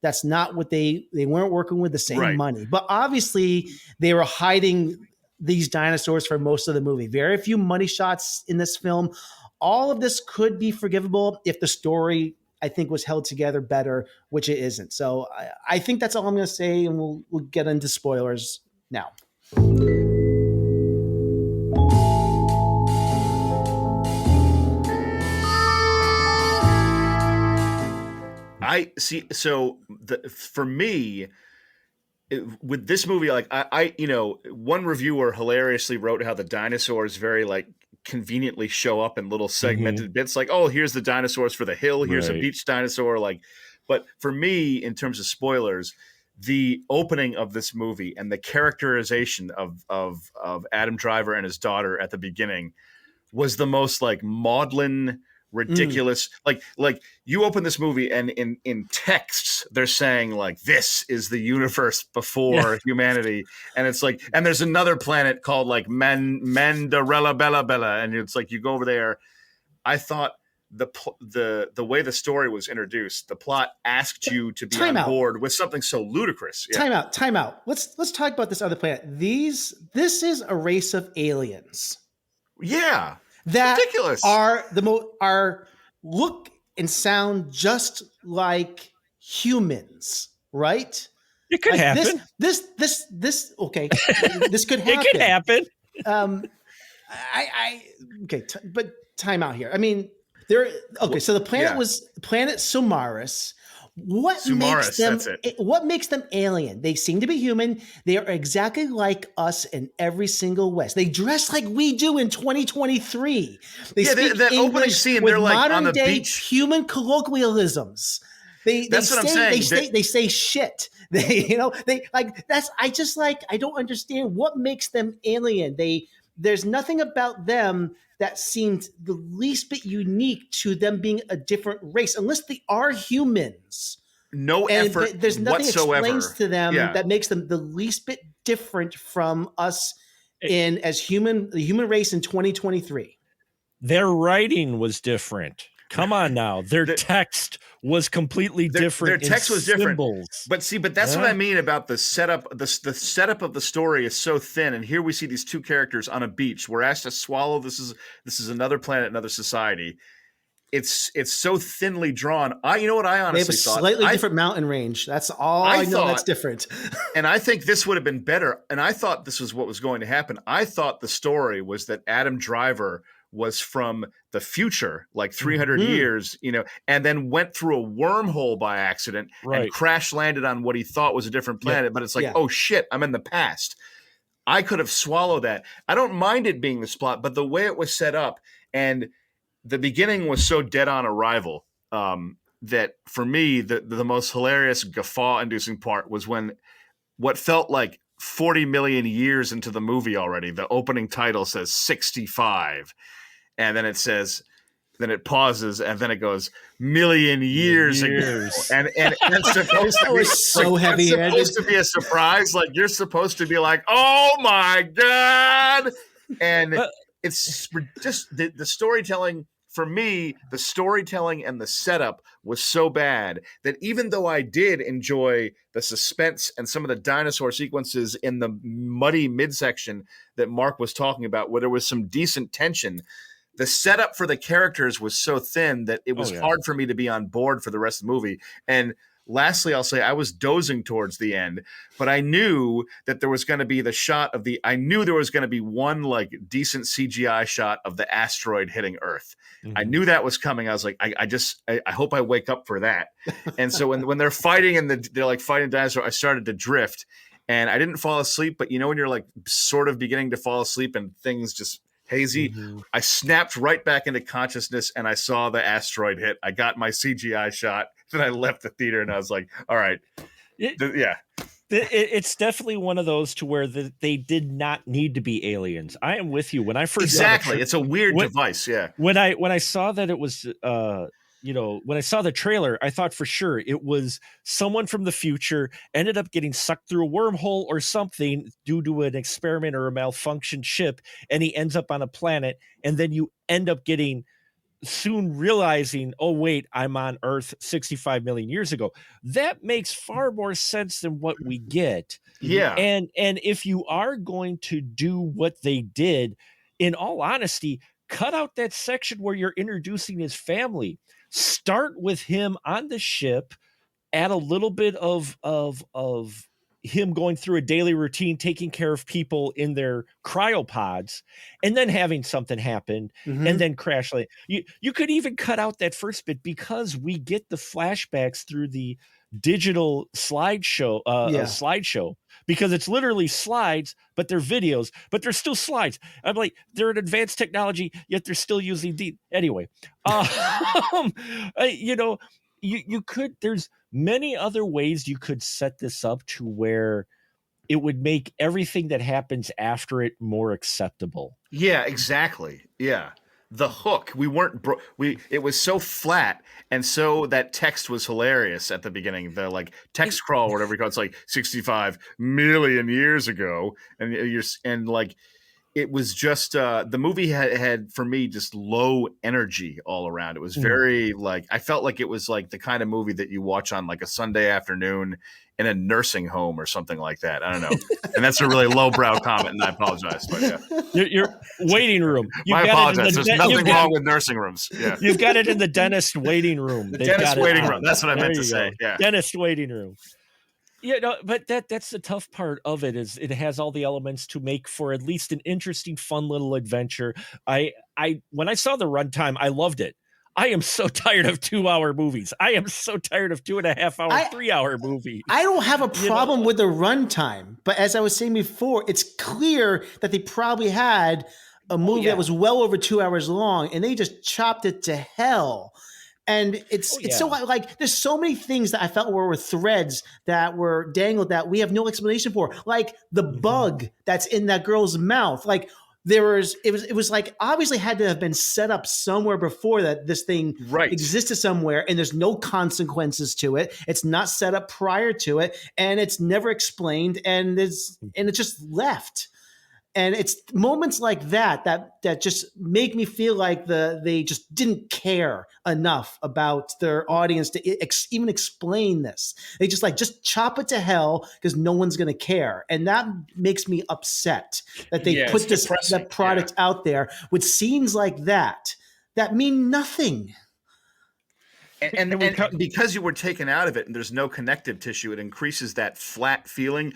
that's not what they weren't working with the same money, but obviously they were hiding these dinosaurs for most of the movie. Very few money shots in this film. All of this could be forgivable if the story, I think, was held together better, which it isn't. So I think that's all I'm going to say, and we'll get into spoilers now. I see. So for me, with this movie, one reviewer hilariously wrote how the dinosaurs very conveniently show up in little segmented bits, like, oh, here's the dinosaurs for the hill, here's a beach dinosaur, but for me, in terms of spoilers, the opening of this movie and the characterization of Adam Driver and his daughter at the beginning was the most maudlin, ridiculous. Like you open this movie and in texts they're saying this is the universe before humanity, and it's and there's another planet called Mandarella Bella, and it's you go over there. I thought the way the story was introduced, the plot asked you to be on board with something so ludicrous. Yeah. Time out. Let's talk about this other planet. This is a race of aliens. Yeah. That ridiculous. are look and sound just like humans, right? It could happen. This okay. This could happen. It could happen. But time out here. I mean, so the planet was planet Sumaris. What makes them alien? They seem to be human. They are exactly like us in every single way. They dress like we do in 2023. They speak that English opening scene, with they're like modern on the day beach. human colloquialisms. That's what I'm saying. They say shit. I don't understand what makes them alien. There's nothing about them that seemed the least bit unique to them being a different race, unless they are humans. No effort There's nothing whatsoever. explains to them that makes them the least bit different from us the human race in 2023. Their writing was different. Come on now. Their text was completely different. Their text was different. Symbols. But that's what I mean about the setup. The setup of the story is so thin, and here we see these two characters on a beach. We're asked to swallow. This is another planet, another society. It's so thinly drawn. You know what I honestly thought? They have a slightly different mountain range. That's all I know that's different. And I think this would have been better. And I thought this was what was going to happen. I thought the story was that Adam Driver was from the future, like 300 years, and then went through a wormhole by accident and crash landed on what he thought was a different planet. But it's like, oh shit, I'm in the past. I could have swallowed that. I don't mind it being this plot, but the way it was set up and the beginning was so dead on arrival that for me, the most hilarious guffaw-inducing part was when what felt like 40 million years into the movie already, the opening title says 65. And then it pauses, and then it goes million years ago. And it's supposed to be so heavy. It's supposed to be a surprise. Like you're supposed to be like, oh my God. And it's just the storytelling. For me, the storytelling and the setup was so bad that even though I did enjoy the suspense and some of the dinosaur sequences in the muddy midsection that Mark was talking about, where there was some decent tension, the setup for the characters was so thin that it was hard for me to be on board for the rest of the movie. And lastly, I'll say I was dozing towards the end, but I knew that there was going to be I knew there was going to be one like decent CGI shot of the asteroid hitting Earth. I knew that was coming. I was like, I hope I wake up for that. And so when they're fighting and they're like fighting dinosaur, I started to drift and I didn't fall asleep. But when you're like sort of beginning to fall asleep and things just hazy, I snapped right back into consciousness and I saw the asteroid hit. I got my CGI shot. Then I left the theater and I was like, all right. It's definitely one of those to where they did not need to be aliens. I am with you. When I first it's a weird device. Yeah. When I saw that it was, when I saw the trailer, I thought for sure it was someone from the future ended up getting sucked through a wormhole or something due to an experiment or a malfunctioned ship. And he ends up on a planet. And then you end up soon realizing, oh, wait, I'm on Earth 65 million years ago. That makes far more sense than what we get. Yeah. And if you are going to do what they did, in all honesty, cut out that section where you're introducing his family. Start with him on the ship, add a little bit of him going through a daily routine, taking care of people in their cryopods, and then having something happen and then crash. You could even cut out that first bit because we get the flashbacks through the digital slideshow, because it's literally slides, but they're videos, but they're still slides. I'm like, they're an advanced technology, yet they're still using anyway. You could, there's many other ways you could set this up to where it would make everything that happens after it more acceptable. Yeah, exactly. Yeah. The hook, it was so flat. And so that text was hilarious at the beginning. The like text crawl, whatever you call it, it's like 65 million years ago. And it was just the movie had for me just low energy all around. It was very like I felt like it was like the kind of movie that you watch on like a Sunday afternoon in a nursing home or something like that. I don't know, and that's a really lowbrow comment, and I apologize. But yeah, your waiting room. My apologies. There's nothing wrong with nursing rooms. Yeah, you've got it in the dentist waiting room. The dentist waiting room. That's what I meant to say. Yeah, dentist waiting room. Yeah, no, but that's the tough part of it is it has all the elements to make for at least an interesting, fun little adventure. I when I saw the runtime, I loved it. I am so tired of 2-hour movies. I am so tired of 2.5 hour, 3-hour movies. I don't have a problem with the runtime, but as I was saying before, it's clear that they probably had a movie that was well over 2 hours long, and they just chopped it to hell. And it's so like there's so many things that I felt were threads that were dangled that we have no explanation for, like the bug that's in that girl's mouth. Like it was like obviously had to have been set up somewhere before that this thing existed somewhere, and there's no consequences to it. It's not set up prior to it, and it's never explained, and it's just left. And it's moments like that just make me feel like they just didn't care enough about their audience to even explain this. They just chop it to hell because no one's going to care. And that makes me upset that they put that product out there with scenes like that mean nothing. And because you were taken out of it and there's no connective tissue, it increases that flat feeling.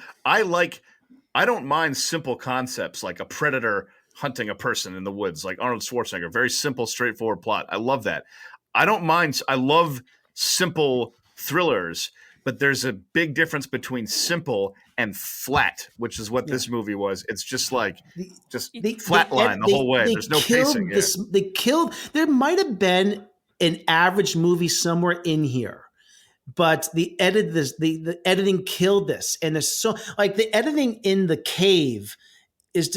I don't mind simple concepts like a predator hunting a person in the woods, like Arnold Schwarzenegger. Very simple, straightforward plot. I love that. I don't mind. I love simple thrillers, but there's a big difference between simple and flat, which is what this movie was. It's just like flatline the whole way. There's no pacing. There might have been an average movie somewhere in here. But the editing killed this, and there's so like the editing in the cave was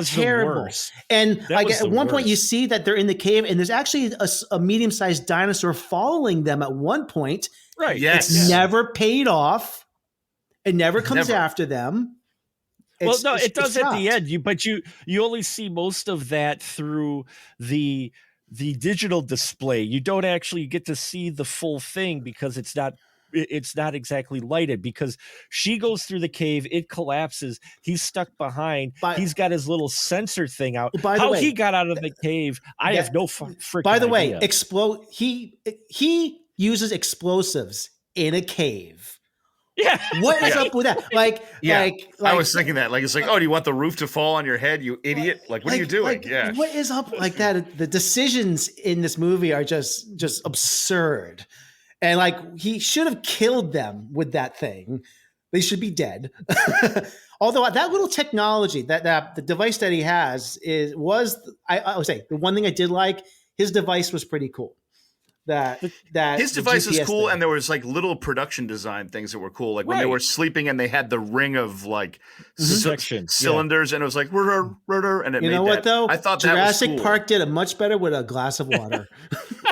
terrible. And like at one point you see that they're in the cave, and there's actually a medium-sized dinosaur following them at one point. Right? Yes, it's never paid off. It never comes after them. It does at the end. But you only see most of that through the digital display. You don't actually get to see the full thing because it's not exactly lighted, because she goes through the cave, it collapses, he's stuck behind, he's got his little sensor thing out. How he got out of the cave, I have no freaking By the way, idea. he uses explosives in a cave. Yeah. What is up with that? Like, I was thinking that. Like, it's like, oh, do you want the roof to fall on your head, you idiot? Like, what are you doing? What is up like that? The decisions in this movie are just absurd. And like, he should have killed them with that thing. They should be dead. Although that little technology, that the device that he has I would say the one thing I did like, his device was pretty cool. That his device is cool, thing. And there was like little production design things that were cool, like when they were sleeping and they had the ring of like cylinders, and it was like and it. You know what though? I thought Jurassic that was cool. Park did it much better with a glass of water.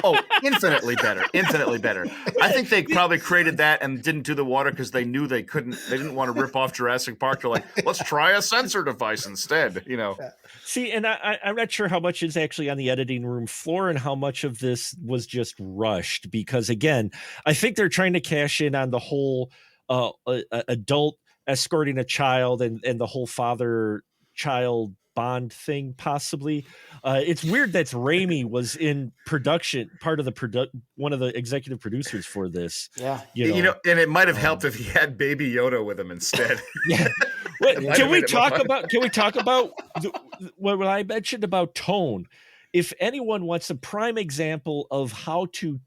Oh, infinitely better. I think they probably created that and didn't do the water because they knew they didn't want to rip off Jurassic Park. They're like, let's try a sensor device instead. You know. See, and I'm not sure how much is actually on the editing room floor and how much of this was just rushed, because again, I think they're trying to cash in on the whole adult escorting a child and the whole father-child bond thing, possibly. It's weird that Raimi was in production, part of the one of the executive producers for this. Yeah, you know, and it might have helped if he had Baby Yoda with him instead. Yeah. Can we talk about what I mentioned about tone? If anyone wants a prime example of how to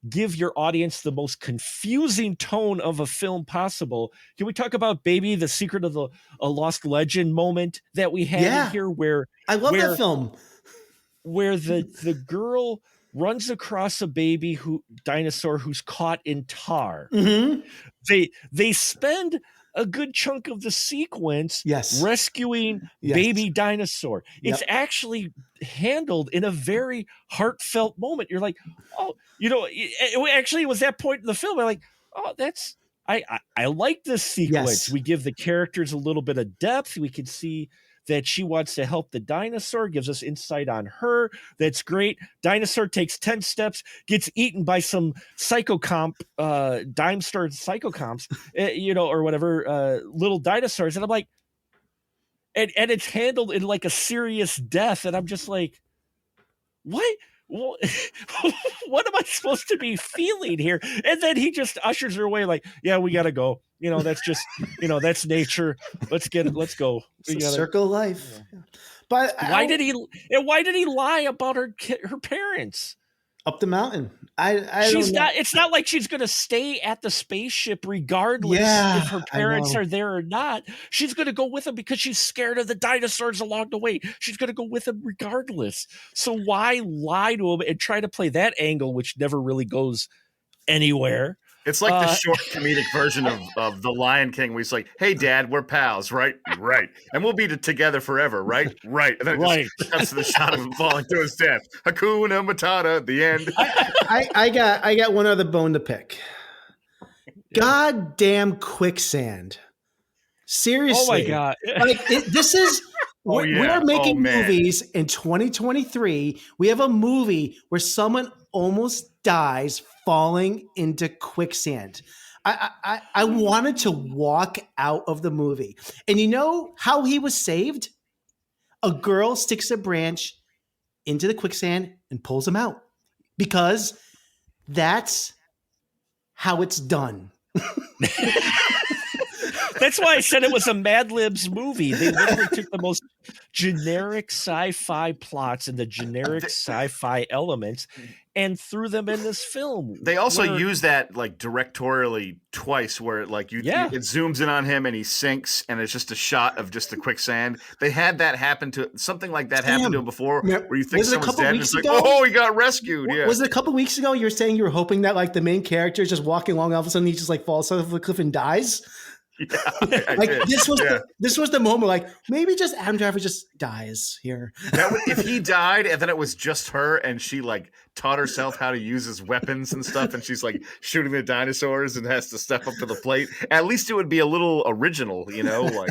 give your audience the most confusing tone of a film possible, can we talk about Baby, the Secret of a Lost Legend moment that we had in here, where I love that film, where the girl runs across a baby dinosaur who's caught in tar. Mm-hmm. They spend a good chunk of the sequence rescuing Yes. baby dinosaur. It's actually handled in a very heartfelt moment. You're like, oh, you know, it actually was that point in the film. I'm like, oh, I like this sequence. Yes. We give the characters a little bit of depth. We can see that she wants to help the dinosaur, gives us insight on her. That's great. Dinosaur takes 10 steps, gets eaten by some psychocomp, dime store psychocomps, or whatever, little dinosaurs. And I'm like, and it's handled in like a serious death. And I'm just like, what? What am I supposed to be feeling here? And then he just ushers her away like, yeah, we got to go. That's just, that's nature. Let's go. It's a circle of life. Yeah. But why did he lie about her parents? Up the mountain. I she's don't know. not. It's not like she's going to stay at the spaceship regardless if her parents are there or not. She's going to go with them because she's scared of the dinosaurs along the way. She's going to go with them regardless. So why lie to him and try to play that angle, which never really goes anywhere? It's like the short comedic version of The Lion King, where he's like, "Hey, Dad, we're pals, right? Right, and we'll be together forever, right? Right." And then it just cuts to the shot of him falling to his death. Hakuna Matata. The end. I got one other bone to pick. Goddamn quicksand! Seriously. Oh my god! This is. We're making movies in 2023. We have a movie where someone almost dies falling into quicksand. I wanted to walk out of the movie. And you know how he was saved? A girl sticks a branch into the quicksand and pulls him out. Because that's how it's done. That's why I said it was a Mad Libs movie. They literally took the most generic sci-fi plots and the generic sci-fi elements and threw them in this film. They also use that like directorially twice, where like it zooms in on him and he sinks, and it's just a shot of just the quicksand. They had that happen to something like that happened to him before, where you think someone's dead, and it's like, oh, he got rescued. Yeah. Was it a couple weeks ago? You were saying you were hoping that like the main character is just walking along, all of a sudden he just like falls off the cliff and dies. Yeah, like this was the moment, like maybe just Adam Driver just dies here. If he died and then it was just her and she like taught herself how to use his weapons and stuff, and she's like shooting the dinosaurs and has to step up to the plate, at least it would be a little original, like.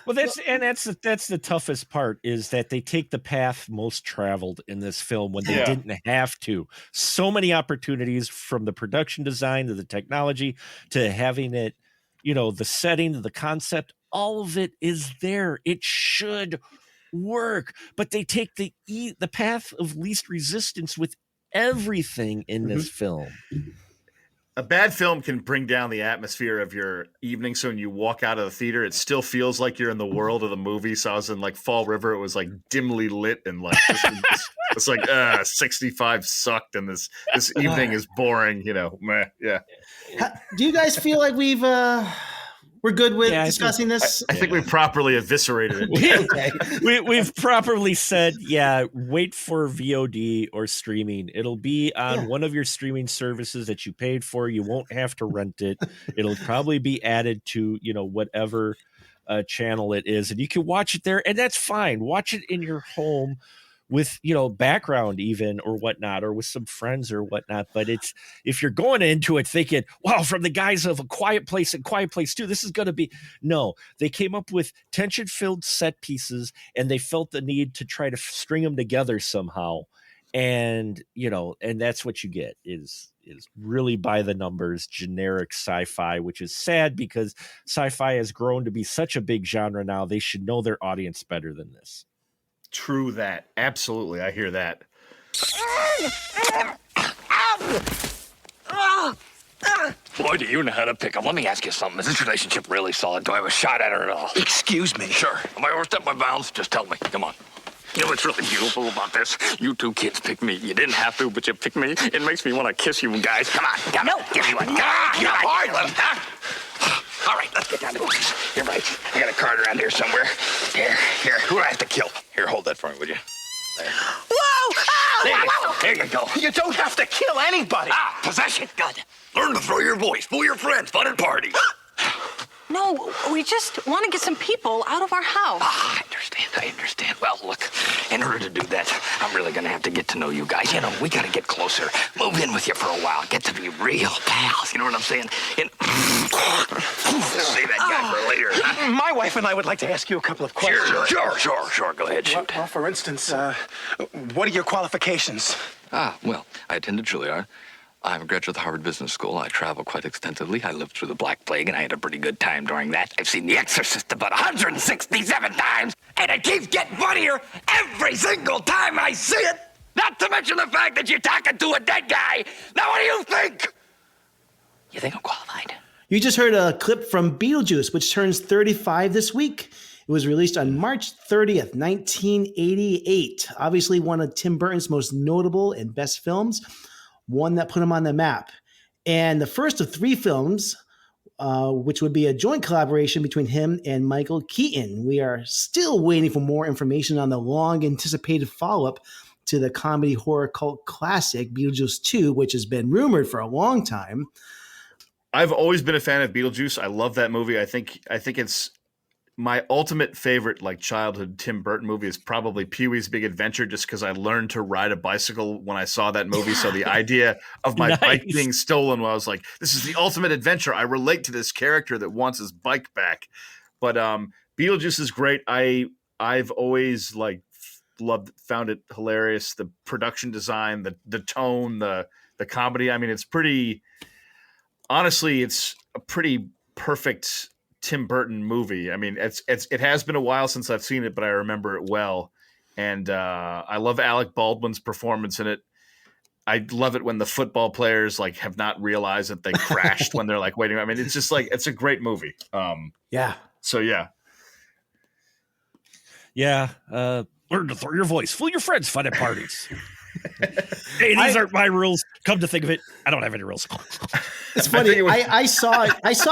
Well, that's the toughest part, is that they take the path most traveled in this film when they didn't have to. So many opportunities, from the production design to the technology to having it, the setting, the concept, all of it is there. It should work, but they take the path of least resistance with everything in this film. A bad film can bring down the atmosphere of your evening, so when you walk out of the theater, it still feels like you're in the world of the movie. So I was in like Fall River. It was like dimly lit and like it's like 65 sucked, and this evening is boring. Meh, yeah. Do you guys feel like we're good with discussing this? I think we properly eviscerated it. We've properly said, wait for VOD or streaming. It'll be on one of your streaming services that you paid for. You won't have to rent it. It'll probably be added to, whatever channel it is, and you can watch it there, and that's fine. Watch it in your home with, background even or whatnot, or with some friends or whatnot. But if you're going into it thinking, wow, from the guys of A Quiet Place and Quiet Place 2, this is going to be, no, they came up with tension-filled set pieces, and they felt the need to try to string them together somehow. And, and that's what you get is really by the numbers, generic sci-fi, which is sad because sci-fi has grown to be such a big genre now. They should know their audience better than this. True that. Absolutely. I hear that. Boy, do you know how to pick them. Let me ask you something. Is this relationship really solid? Do I have a shot at her at all? Excuse me. Sure. Am I overstepped my bounds? Just tell me. Come on. You know what's really beautiful about this? You two kids picked me. You didn't have to, but you picked me. It makes me want to kiss you guys. Come on. Come on. Give me one. Come on. All right, let's get down to business. You're right. I got a card around here somewhere. Here. Who do I have to kill? Here, hold that for me, would you? There. Whoa! There you go. You don't have to kill anybody. Possession. Good. Learn to throw your voice. Fool your friends. Fun at parties. No, we just want to get some people out of our house. Ah, I understand. Well, look, in order to do that, I'm really gonna have to get to know you guys. You know, we gotta get closer. Move in with you for a while. Get to be real pals. You know what I'm saying? And save that guy for later. My wife and I would like to ask you a couple of questions. Sure. Go ahead, shoot. Well, for instance, what are your qualifications? Well, I attended Juilliard. I'm a graduate of the Harvard Business School. I travel quite extensively. I lived through the Black Plague, and I had a pretty good time during that. I've seen The Exorcist about 167 times, and it keeps getting funnier every single time I see it. Not to mention the fact that you're talking to a dead guy. Now, what do you think? You think I'm qualified? You just heard a clip from Beetlejuice, which turns 35 this week. It was released on March 30th, 1988. Obviously one of Tim Burton's most notable and best films, one that put him on the map. And the first of 3 films, which would be a joint collaboration between him and Michael Keaton. We are still waiting for more information on the long-anticipated follow-up to the comedy horror cult classic Beetlejuice 2, which has been rumored for a long time. I've always been a fan of Beetlejuice. I love that movie. I think it's my ultimate favorite, like, childhood Tim Burton movie is probably Pee-wee's Big Adventure, just because I learned to ride a bicycle when I saw that movie. So the idea of my bike being stolen, I was like, this is the ultimate adventure. I relate to this character that wants his bike back. But Beetlejuice is great. I've always found it hilarious. The production design, the tone, the comedy. I mean, it's pretty. Honestly, it's a pretty perfect Tim Burton movie. I mean, it has been a while since I've seen it, but I remember it well. And I love Alec Baldwin's performance in it. I love it when the football players have not realized that they crashed when they're waiting. I mean, it's just it's a great movie. Yeah. So yeah. Yeah. Learn to throw your voice. Fool your friends. Fun at parties. Hey, these aren't my rules. Come to think of it, I don't have any rules. It's funny. I saw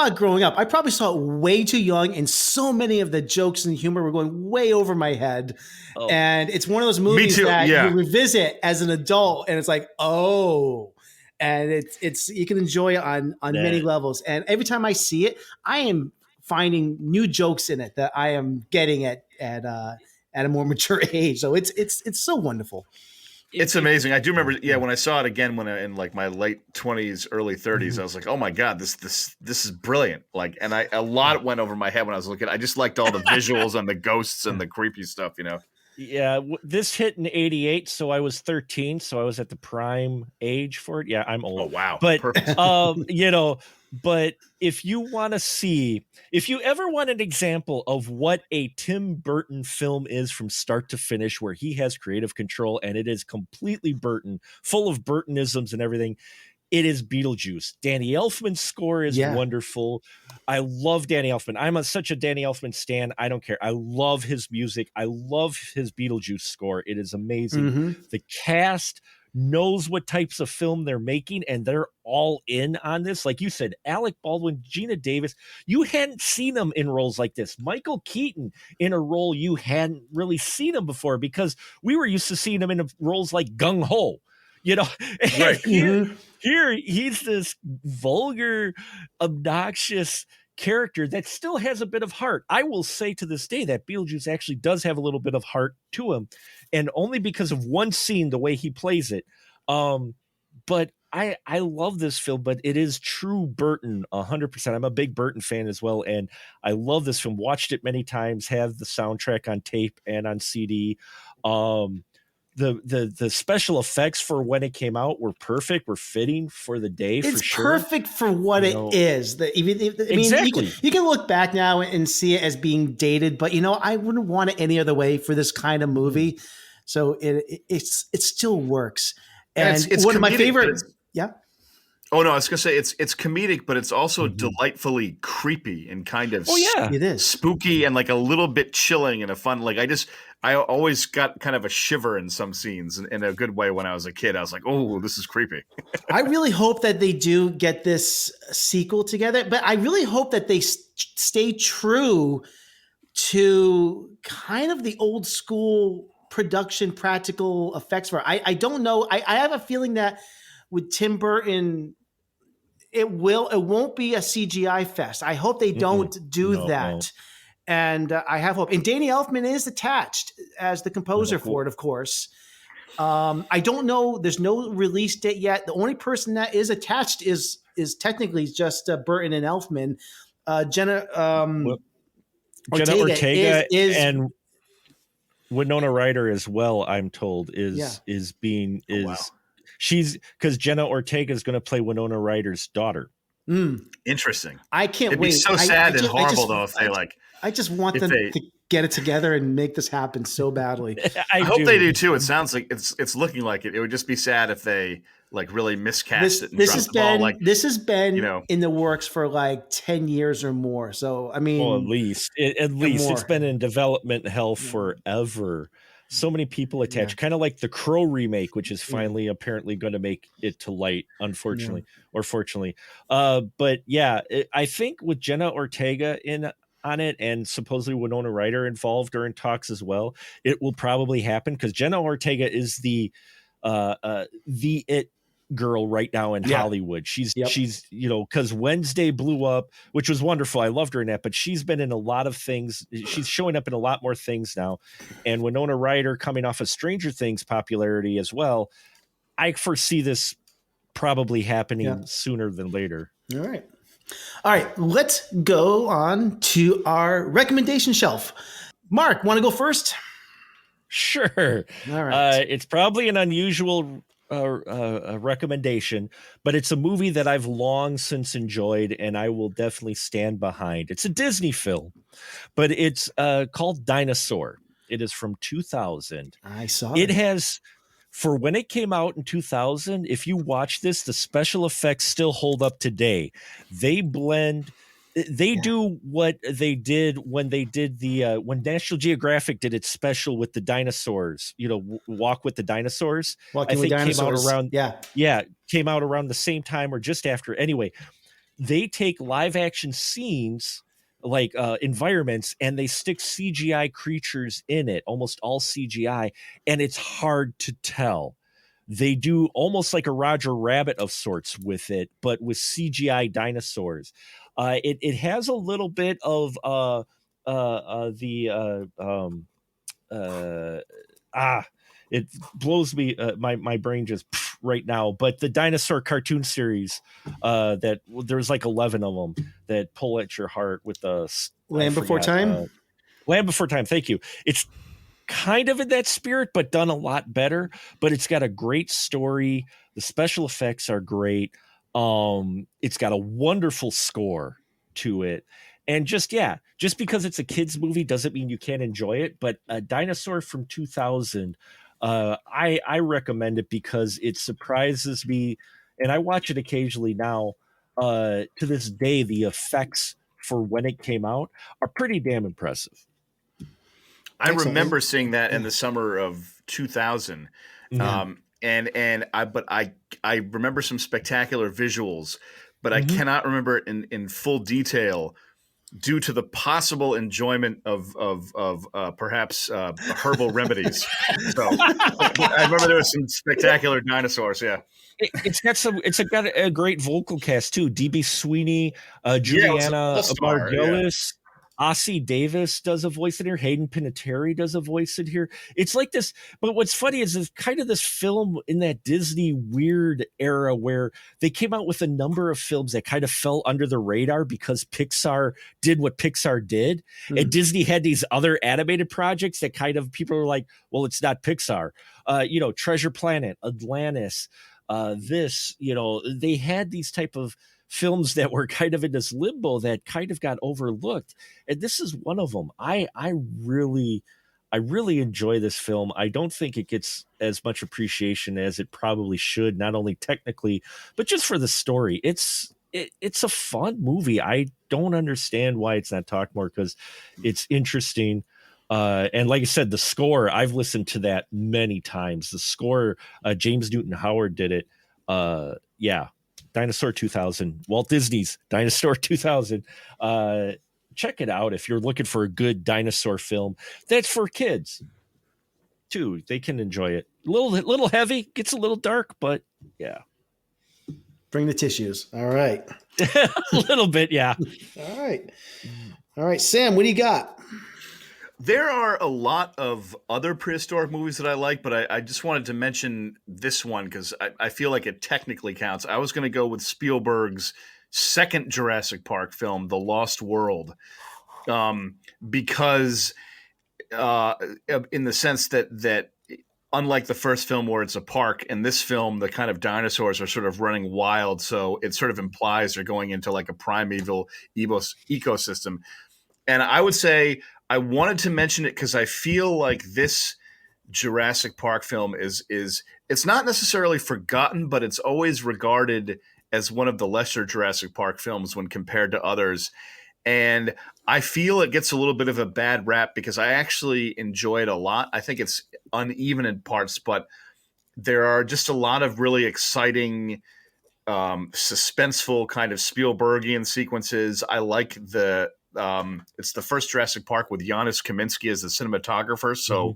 it growing up. I probably saw it way too young, and so many of the jokes and humor were going way over my head. Oh. And it's one of those movies that you revisit as an adult, and it's like, oh, and it's you can enjoy it on many levels. And every time I see it, I am finding new jokes in it that I am getting at a more mature age. So it's so wonderful. It's amazing. I do remember, when I saw it again when in my late 20s, early 30s, I was like, "Oh my god, this is brilliant!" And a lot went over my head when I was looking. I just liked all the visuals and the ghosts and the creepy stuff, Yeah, this hit in '88, so I was 13, so I was at the prime age for it. Yeah, I'm old. Oh wow! But but if you want to see, if you ever want an example of what a Tim Burton film is from start to finish, where he has creative control and it is completely Burton, full of Burtonisms and everything, it is Beetlejuice. Danny Elfman's score is wonderful. I love Danny Elfman. I'm such a Danny Elfman stan. I don't care. I love his music. I love his Beetlejuice score. It is amazing. Mm-hmm. The cast knows what types of film they're making, and they're all in on this. Like you said, Alec Baldwin, Gina Davis, you hadn't seen them in roles like this. Michael Keaton in a role you hadn't really seen him before, because we were used to seeing him in roles like Gung Ho, right. Here he's this vulgar, obnoxious character that still has a bit of heart. I will say to this day that Beetlejuice actually does have a little bit of heart to him, and only because of one scene, the way he plays it. But I love this film, but it is true Burton 100%. I'm a big Burton fan as well, and I love this film. Watched it many times, have the soundtrack on tape and on CD. The special effects for when it came out were perfect, were fitting for the day. It's for sure. Perfect for what it is. Exactly. You can look back now and see it as being dated, but I wouldn't want it any other way for this kind of movie. So it still works. And it's one of my favorites. Yeah. Oh no, I was gonna say it's comedic, but it's also delightfully creepy and kind of it is spooky and a little bit chilling and a fun. I always got kind of a shiver in some scenes in a good way when I was a kid. I was like, oh, this is creepy. I really hope that they do get this sequel together, but I really hope that they stay true to kind of the old school production practical effects. I don't know. I have a feeling that with Tim Burton, it won't be a CGI fest. I hope they don't do that. No. And I have hope. And Danny Elfman is attached as the composer for it, of course. I don't know. There's no release date yet. The only person that is attached is technically just Burton and Elfman. Jenna Ortega is and Winona Ryder as well. I'm told she's because Jenna Ortega is going to play Winona Ryder's daughter. Interesting. I can't It'd wait. be so sad and horrible though if they I just want them to get it together and make this happen so badly. I hope they do too. It sounds like it's looking like it. It would just be sad if they like really miscast it. And this dropped the ball. this has been in the works for like 10 years or more. So I mean, at least it's been in development hell forever. So many people attached, kind of like the Crow remake, which is finally apparently going to make it to light, unfortunately or fortunately. But yeah, I think with Jenna Ortega on it and supposedly Winona Ryder involved or in talks as well, it will probably happen because Jenna Ortega is the it girl right now in Hollywood. She's because Wednesday blew up, which was wonderful. I loved her in that, but she's been in a lot of things. She's showing up in a lot more things now. And Winona Ryder coming off of Stranger Things popularity as well. I foresee this probably happening sooner than later. All right, let's go on to our recommendation shelf. Mark, want to go first? Sure. All right. It's probably an unusual recommendation, but it's a movie that I've long since enjoyed and I will definitely stand behind. It's a Disney film, but it's called Dinosaur. It is from 2000. I saw it. Has, for when it came out in 2000, if you watch this, the special effects still hold up today. They blend. They do what they did when they did when National Geographic did its special with the dinosaurs, Walk with the Dinosaurs. Walking with Dinosaurs. Came out around the same time or just after. Anyway, they take live action scenes like environments and they stick CGI creatures in it, almost all CGI, and it's hard to tell. They do almost like a Roger Rabbit of sorts with it, but with CGI dinosaurs. It has a little bit of it blows me my brain just right now. But the dinosaur cartoon series that there's like 11 of them that pull at your heart with the Land Before Time. Land Before Time. Thank you. It's kind of in that spirit, but done a lot better. But it's got a great story. The special effects are great. It's got a wonderful score to it. And just because it's a kid's movie doesn't mean you can't enjoy it. But a Dinosaur from 2000, I recommend it because it surprises me. And I watch it occasionally now. To this day, the effects for when it came out are pretty damn impressive. I remember seeing that in the summer of 2000. I remember some spectacular visuals, but I cannot remember it in full detail due to the possible enjoyment of perhaps herbal remedies. So I remember there was some spectacular dinosaurs. Yeah. It's got a great vocal cast too. DB Sweeney, Juliana Margulis. Ossie Davis does a voice in here. Hayden Panettiere does a voice in here. It's like this, but what's funny is it's kind of this film in that Disney weird era where they came out with a number of films that kind of fell under the radar because Pixar did what Pixar did. And Disney had these other animated projects that kind of people were like, well, it's not Pixar. Treasure Planet, Atlantis, they had these type of films that were kind of in this limbo that kind of got overlooked, and this is one of them. I really enjoy this film. I don't think it gets as much appreciation as it probably should, not only technically but just for the story. It's a fun movie. I don't understand why it's not talked more because it's interesting. And like I said, the score, I've listened to that many times. The score, James Newton Howard did it. Dinosaur 2000, Walt Disney's Dinosaur 2000. Check it out if you're looking for a good dinosaur film that's for kids too. They can enjoy it. A little heavy, gets a little dark, but yeah. Bring the tissues. All right. A little bit, yeah. All right. All right, Sam, what do you got? There are a lot of other prehistoric movies that I like, but I just wanted to mention this one because I feel like it technically counts. I was going to go with Spielberg's second Jurassic Park film, The Lost World, because in the sense that unlike the first film where it's a park, in this film, the kind of dinosaurs are sort of running wild. So it sort of implies they're going into like a primeval ecosystem. And I would say I wanted to mention it because I feel like this Jurassic Park film is it's not necessarily forgotten, but it's always regarded as one of the lesser Jurassic Park films when compared to others. And I feel it gets a little bit of a bad rap because I actually enjoy it a lot. I think it's uneven in parts, but there are just a lot of really exciting, suspenseful kind of Spielbergian sequences. I like it's the first Jurassic Park with Janusz Kaminski as the cinematographer. So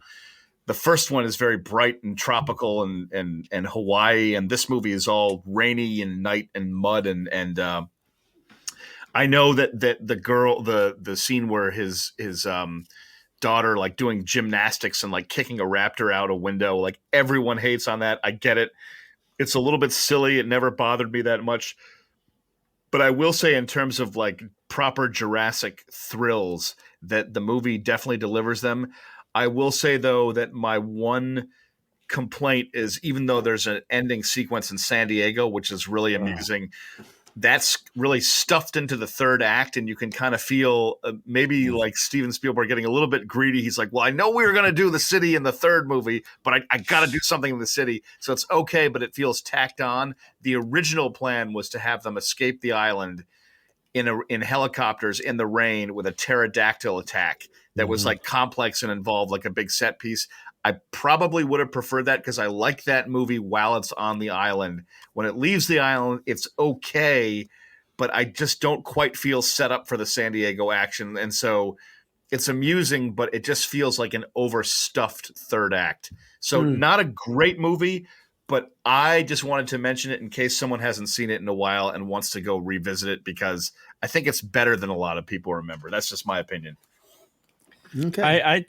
the first one is very bright and tropical and Hawaii. And this movie is all rainy and night and mud. And I know that the girl, the scene where his daughter like doing gymnastics and like kicking a raptor out a window, like everyone hates on that. I get it. It's a little bit silly. It never bothered me that much. But I will say in terms of like proper Jurassic thrills that the movie definitely delivers them. I will say though that my one complaint is even though there's an ending sequence in San Diego, which is really amusing, that's really stuffed into the third act. And you can kind of feel maybe like Steven Spielberg getting a little bit greedy. He's like, well, I know we were going to do the city in the third movie, but I got to do something in the city. So it's okay, but it feels tacked on. The original plan was to have them escape the island in helicopters in the rain with a pterodactyl attack that was like complex and involved like a big set piece. I probably would have preferred that because I like that movie while it's on the island. When it leaves the island, it's okay, but I just don't quite feel set up for the San Diego action. And so it's amusing, but it just feels like an overstuffed third act. So not a great movie, but I just wanted to mention it in case someone hasn't seen it in a while and wants to go revisit it because I think it's better than a lot of people remember. That's just my opinion. Okay.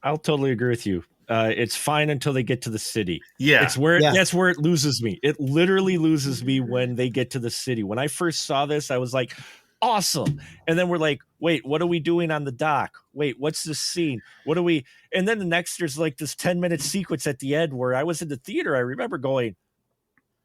I'll totally agree with you. It's fine until they get to the city. Yeah. That's where it loses me. It literally loses me when they get to the city. When I first saw this, I was like, awesome. And then we're like, wait, what are we doing on the dock? Wait, what's this scene? What are we? And then the next, there's like this 10-minute sequence at the end where I was in the theater. I remember going,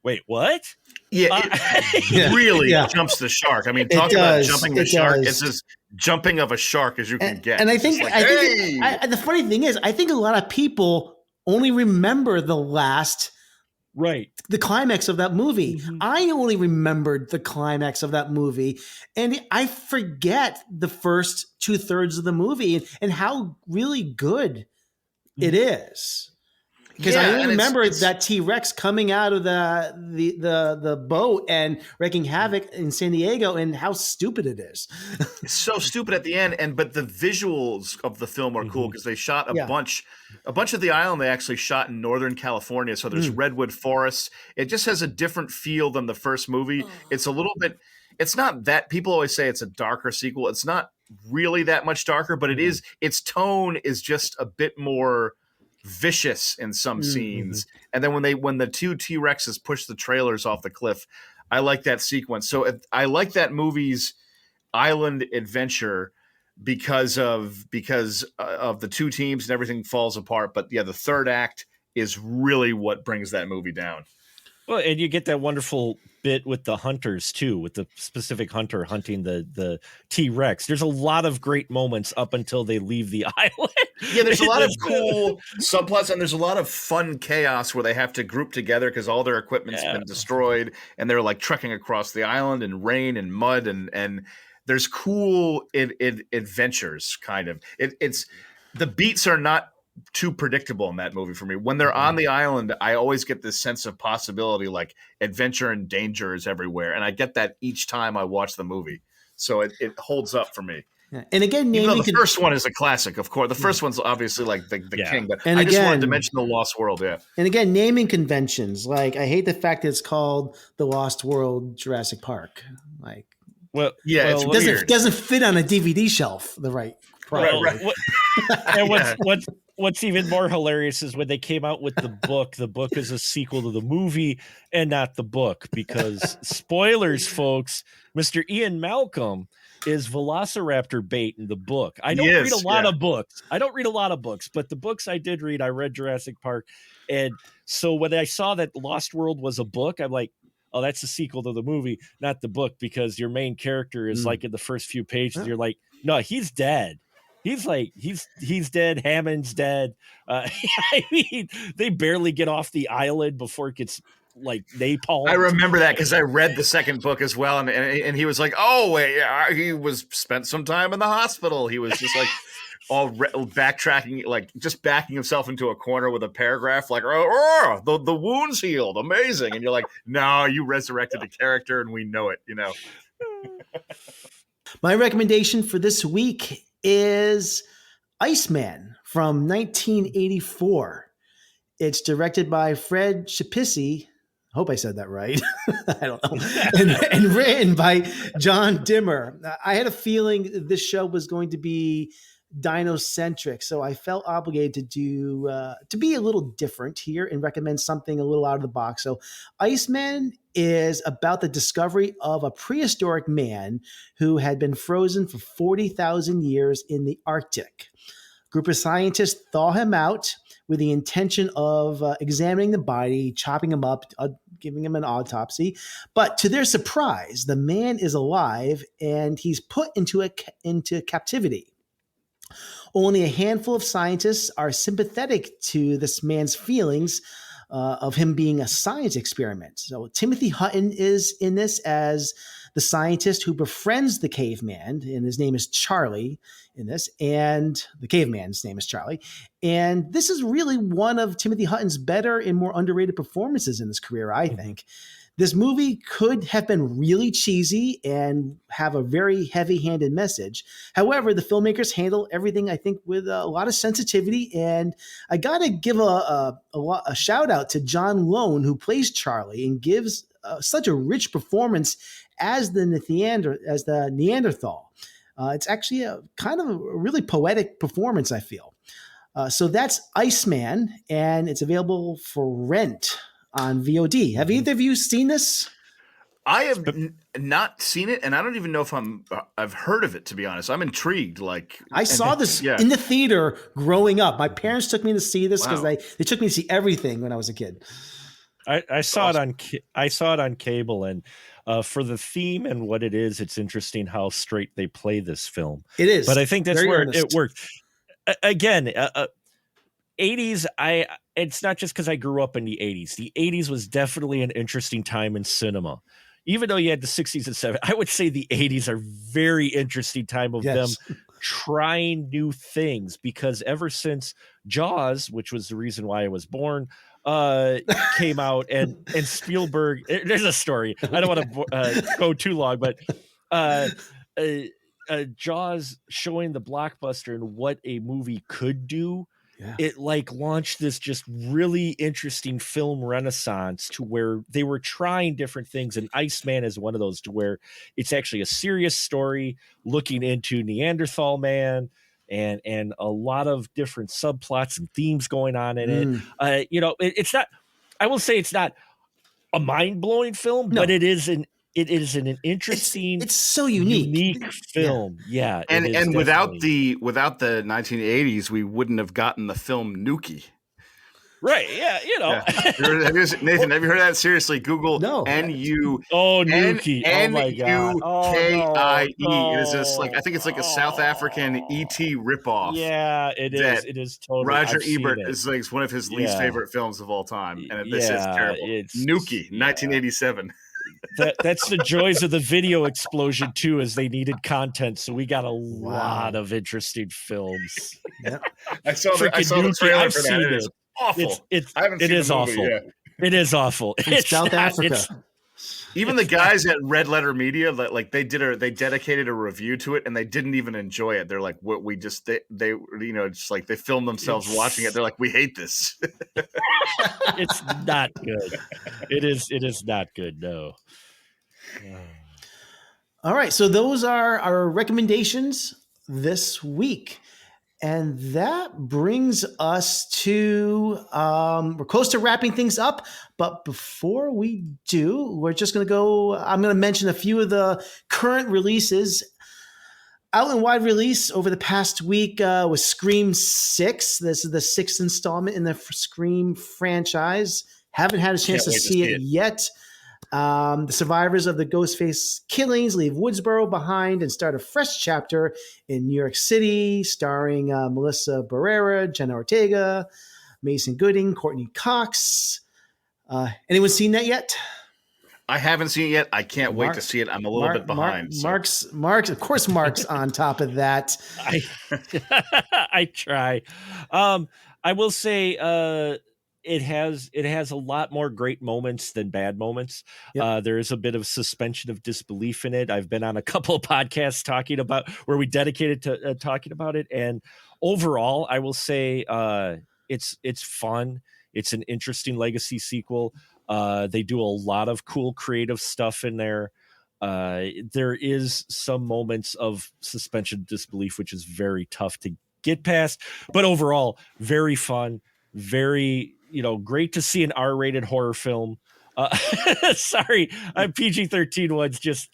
wait, what? Yeah, it really jumps the shark. I mean, talk about jumping the shark. It's as jumping of a shark as you can get. And I think, like, the funny thing is, I think a lot of people only remember the climax of that movie. I only remembered the climax of that movie, and I forget the first 2/3 of the movie and how really good it is. Because I only remember that T-Rex coming out of the boat and wreaking havoc in San Diego and how stupid it is. It's so stupid at the end, but the visuals of the film are cool because they shot a bunch of the island. They actually shot in Northern California, so there's redwood forests. It just has a different feel than the first movie. It's a little bit. It's not that people always say it's a darker sequel. It's not really that much darker, but it is. Its tone is just a bit more vicious in some scenes. And then when the two T-Rexes push the trailers off the cliff, I like that sequence. So I like that movie's island adventure because of the two teams and everything falls apart. But yeah, the third act is really what brings that movie down. Well, and you get that wonderful bit with the hunters too, with the specific hunter hunting the T-Rex. There's a lot of great moments up until they leave the island. Yeah, there's a lot of cool subplots, and there's a lot of fun chaos where they have to group together because all their equipment's been destroyed, and they're like trekking across the island in rain and mud, and there's cool adventures. Kind of, it's the beats are not too predictable in that movie for me. When they're on the island, I always get this sense of possibility, like adventure and danger is everywhere, and I get that each time I watch the movie. So it holds up for me. Yeah. And again, Even though naming the first one is a classic, of course. The first one's obviously like the king, but And I just wanted again- to mention the Lost World. Yeah. and again, naming conventions. Like, I hate the fact that it's called The Lost World Jurassic Park. Like, Well, Yeah, well, it's let- doesn't doesn't fit on a DVD shelf the right. well, properly. and what's even more hilarious is when they came out with the book. The book is a sequel to the movie and not the book, because spoilers, folks. Mr. Ian Malcolm is Velociraptor bait in the book. I don't read a lot of books. But the books I did read, I read Jurassic Park, and so when I saw that Lost World was a book, I'm like, oh, that's a sequel to the movie, not the book, because your main character is like in the first few pages. You're like, no, he's dead. He's like, he's dead. Hammond's dead. I mean, they barely get off the island before it gets like napalm. I remember that because I read the second book as well, and he was like, "Oh, he was spent some time in the hospital." He was just like all backtracking, like just backing himself into a corner with a paragraph, like, the wounds healed, amazing." And you're like, "No, you resurrected the character, and we know it." You know. My recommendation for this week is Iceman from 1984. It's directed by Fred Schapisi. I hope I said that right. I don't know. And written by John Dimmer. I had a feeling this show was going to be dino-centric, so I felt obligated to be a little different here and recommend something a little out of the box. So Iceman is about the discovery of a prehistoric man who had been frozen for 40,000 years in the Arctic. A group of scientists thaw him out with the intention of examining the body, chopping him up, giving him an autopsy. But to their surprise, the man is alive and he's put into captivity. Only a handful of scientists are sympathetic to this man's feelings of him being a science experiment. So Timothy Hutton is in this as the scientist who befriends the caveman, and his name is Charlie in this, and the caveman's name is Charlie. And this is really one of Timothy Hutton's better and more underrated performances in his career, I think. This movie could have been really cheesy and have a very heavy-handed message. However, the filmmakers handle everything, I think, with a lot of sensitivity. And I got to give a shout out to John Lone, who plays Charlie and gives such a rich performance as the Neanderthal. It's actually a kind of a really poetic performance, I feel. So that's Iceman, and it's available for rent on VOD. Have either of you seen this? I have not seen it, and I don't even know if I've heard of it, to be honest. I'm intrigued. I saw this in the theater growing up. My parents took me to see this because they took me to see everything when I was a kid. I saw it on cable, and for the theme and what it is, it's interesting how straight they play this film. It is, but I think that's very where earnest. it worked. Again, 80s. It's not just because I grew up in the 80s. The 80s was definitely an interesting time in cinema. Even though you had the 60s and 70s, I would say the 80s are very interesting time of them trying new things, because ever since Jaws, which was the reason why I was born, came out, and Spielberg, there's a story. I don't want to go too long, but Jaws showing the blockbuster and what a movie could do. It launched this just really interesting film renaissance to where they were trying different things. And Iceman is one of those, to where it's actually a serious story looking into Neanderthal man and a lot of different subplots and themes going on in it. It's not, I will say it's not a mind-blowing film, but it is an interesting, it's so unique film. Yeah. And without the 1980s, we wouldn't have gotten the film Nuki. Right. Yeah. Nathan, have you heard that? Seriously, Google Nuki. Oh, Nuki. Oh my God. Nukie. It is just I think it's like a South African ET ripoff. Yeah, it is. It is totally. Roger Ebert is one of his least favorite films of all time. And this is terrible. Nuki, 1987. That's the joys of the video explosion too, as they needed content, so we got a lot of interesting films. I saw the trailer for that. It is awful. It is awful. It is awful. It's South Africa. Even the guys at Red Letter Media, like they dedicated a review to it, and they didn't even enjoy it. They're like, "What we just they it's like they filmed themselves watching it. They're like, we hate this." It's not good. It is not good. No. All right, so those are our recommendations this week. And that brings us to, we're close to wrapping things up. But before we do, we're just going to I'm going to mention a few of the current releases. Out in wide release over the past week was Scream 6. This is the 6th installment in the Scream franchise. Haven't had a chance to see it yet. The survivors of the Ghostface killings leave Woodsboro behind and start a fresh chapter in New York City, starring Melissa Barrera, Jenna Ortega, Mason Gooding, Courtney Cox. Anyone seen that yet? I haven't seen it yet. I can't wait to see it. I'm a little bit behind. Mark's, of course, Mark's on top of that. I try. I will say, it has a lot more great moments than bad moments. Yep. There is a bit of suspension of disbelief in it. I've been on a couple of podcasts where we dedicated to talking about it. And overall, I will say it's fun. It's an interesting legacy sequel. They do a lot of cool creative stuff in there. There is some moments of suspension of disbelief, which is very tough to get past. But overall, very fun, very... great to see an R-rated horror film. Sorry, PG-13 ones just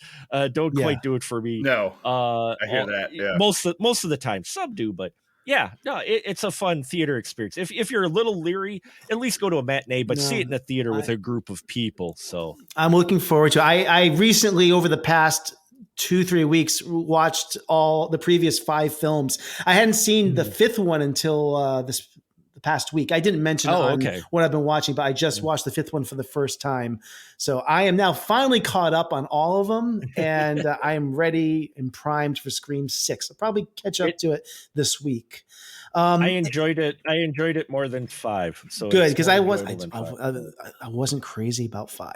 don't quite do it for me. No, I hear that. Yeah, most of the time, some do, but yeah, no, it's a fun theater experience. If you're a little leery, at least go to a matinee, but see it in a theater with a group of people. So I'm looking forward to it. I recently, over the past 2-3 weeks, watched all the previous 5 films. I hadn't seen the 5th one until the past week. I didn't mention what I've been watching, but I just watched the 5th one for the first time. So I am now finally caught up on all of them, and I am ready and primed for Scream 6. I'll probably catch up to it this week. I enjoyed it. I enjoyed it more than 5. So good, because I wasn't crazy about 5.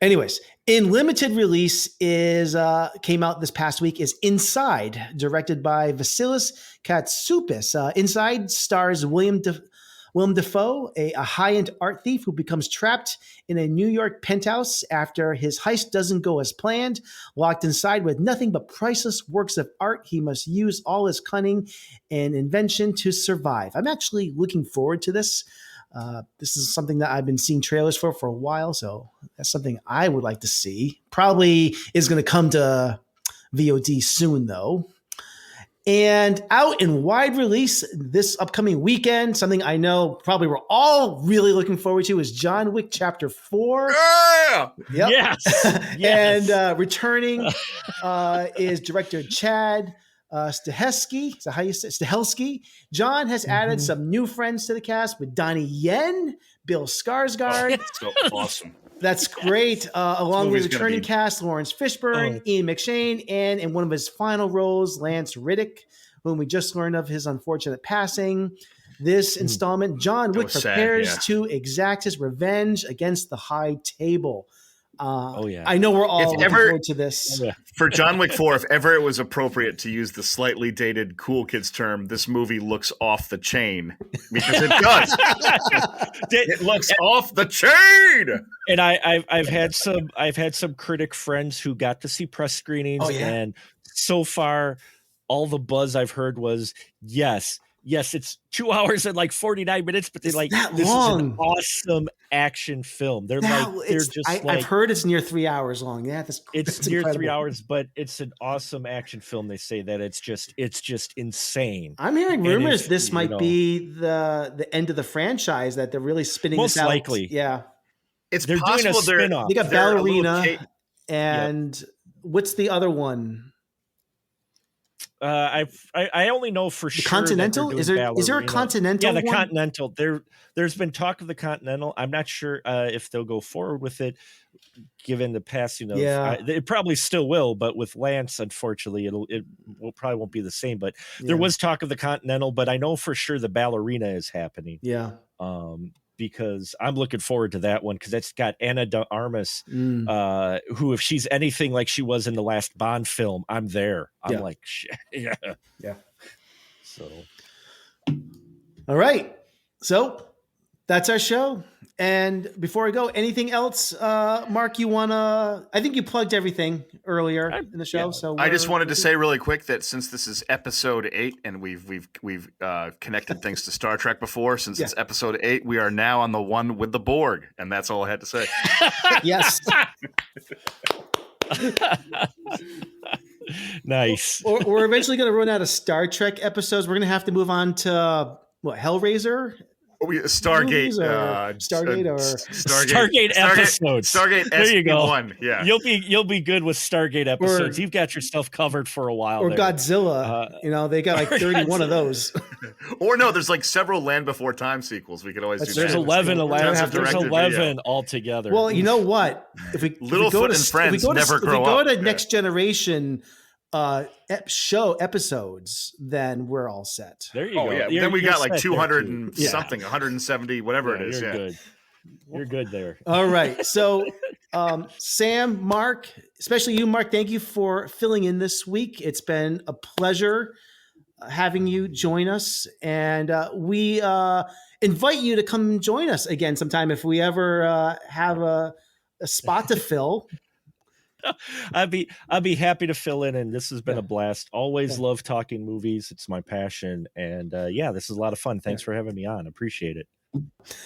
Anyways, in limited release came out this past week is Inside, directed by Vasilis Katsoupis. Inside stars Willem Dafoe, a high-end art thief who becomes trapped in a New York penthouse after his heist doesn't go as planned. Locked inside with nothing but priceless works of art, he must use all his cunning and invention to survive. I'm actually looking forward to this. This is something that I've been seeing trailers for a while, so that's something I would like to see. Probably is going to come to VOD soon, though. And out in wide release this upcoming weekend, something I know probably we're all really looking forward to is John Wick Chapter 4. Yeah! Yep. Yes. Yes. And returning is director Chad Stahelski. Is that how you say it? Stahelski. John has added some new friends to the cast with Donnie Yen, Bill Skarsgård. That's so awesome. That's great. Along with returning cast Lawrence Fishburne, Ian McShane, and in one of his final roles, Lance Riddick, whom we just learned of his unfortunate passing. This installment, John Wick prepares to exact his revenge against the High Table. I know we're all looking forward to this. For John Wick 4, if ever it was appropriate to use the slightly dated cool kids term, this movie looks off the chain, because it does. It looks off the chain. And I've had some critic friends who got to see press screenings, and so far all the buzz I've heard was yes, it's 2 hours and like 49 minutes, but they're like, this long. is an awesome action film. I've heard it's near 3 hours long. Yeah, it's near incredible. 3 hours, but it's an awesome action film. They say that it's just insane. I'm hearing rumors this might be the end of the franchise, that they're really spinning most this out. likely. Yeah, they're possible doing a spin-off. They got Ballerina, and what's the other one? I only know for sure. Continental? Is there a Continental? Yeah, the one? Continental. There's been talk of the Continental. I'm not sure if they'll go forward with it, given the passing of. It probably still will, but with Lance, unfortunately, it probably won't be the same. But there was talk of the Continental, but I know for sure the Ballerina is happening. Yeah. because I'm looking forward to that one, because that's got Ana de Armas, who, if she's anything like she was in the last Bond film, I'm there. I'm like, shit. Yeah. So, all right. So that's our show. And before I go, anything else, Mark, you want to, I think you plugged everything earlier in the show. So I just wanted to say really quick that since this is episode 8 and we've connected things to Star Trek before, since it's episode 8, we are now on the one with the Borg. And that's all I had to say. Yes. Nice. We're eventually going to run out of Star Trek episodes. We're going to have to move on to Hellraiser? Stargate episodes. Stargate there you go. SP1. Yeah, you'll be good with Stargate episodes. You've got yourself covered for a while. Or there. Godzilla. They got like 31 of those. Or no, there's like several Land Before Time sequels. We could always do. There's 11 altogether. Well, you know what? If we Littlefoot and Friends never grow up. If we go to Next Generation episodes, then we're all set. There you go. Yeah. Then we got like 200 and something, 170, whatever it is. You're good. You're good there. All right. So, Sam, Mark, especially you, Mark, thank you for filling in this week. It's been a pleasure having you join us, and we invite you to come join us again sometime if we ever have a spot to fill. I'd be happy to fill in, and this has been a blast. Always love talking movies. It's my passion, and this is a lot of fun. Thanks for having me on. Appreciate it.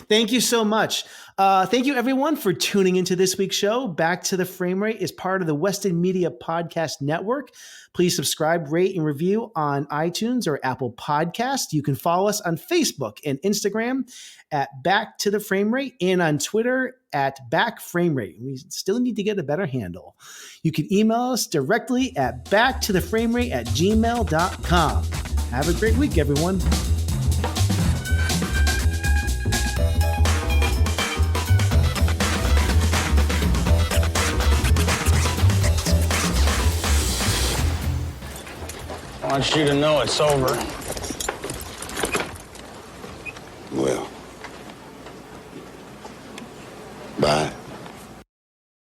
Thank you so much. Thank you, everyone, for tuning into this week's show. Back to the Frame Rate is part of the Weston Media Podcast Network. Please subscribe, rate, and review on iTunes or Apple Podcast. You can follow us on Facebook and Instagram at Back to the Frame Rate, and on Twitter at Back Frame Rate. We still need to get a better handle. You can email us directly at backtotheframerate@gmail.com. Have a great week, everyone. I want you to know it's over.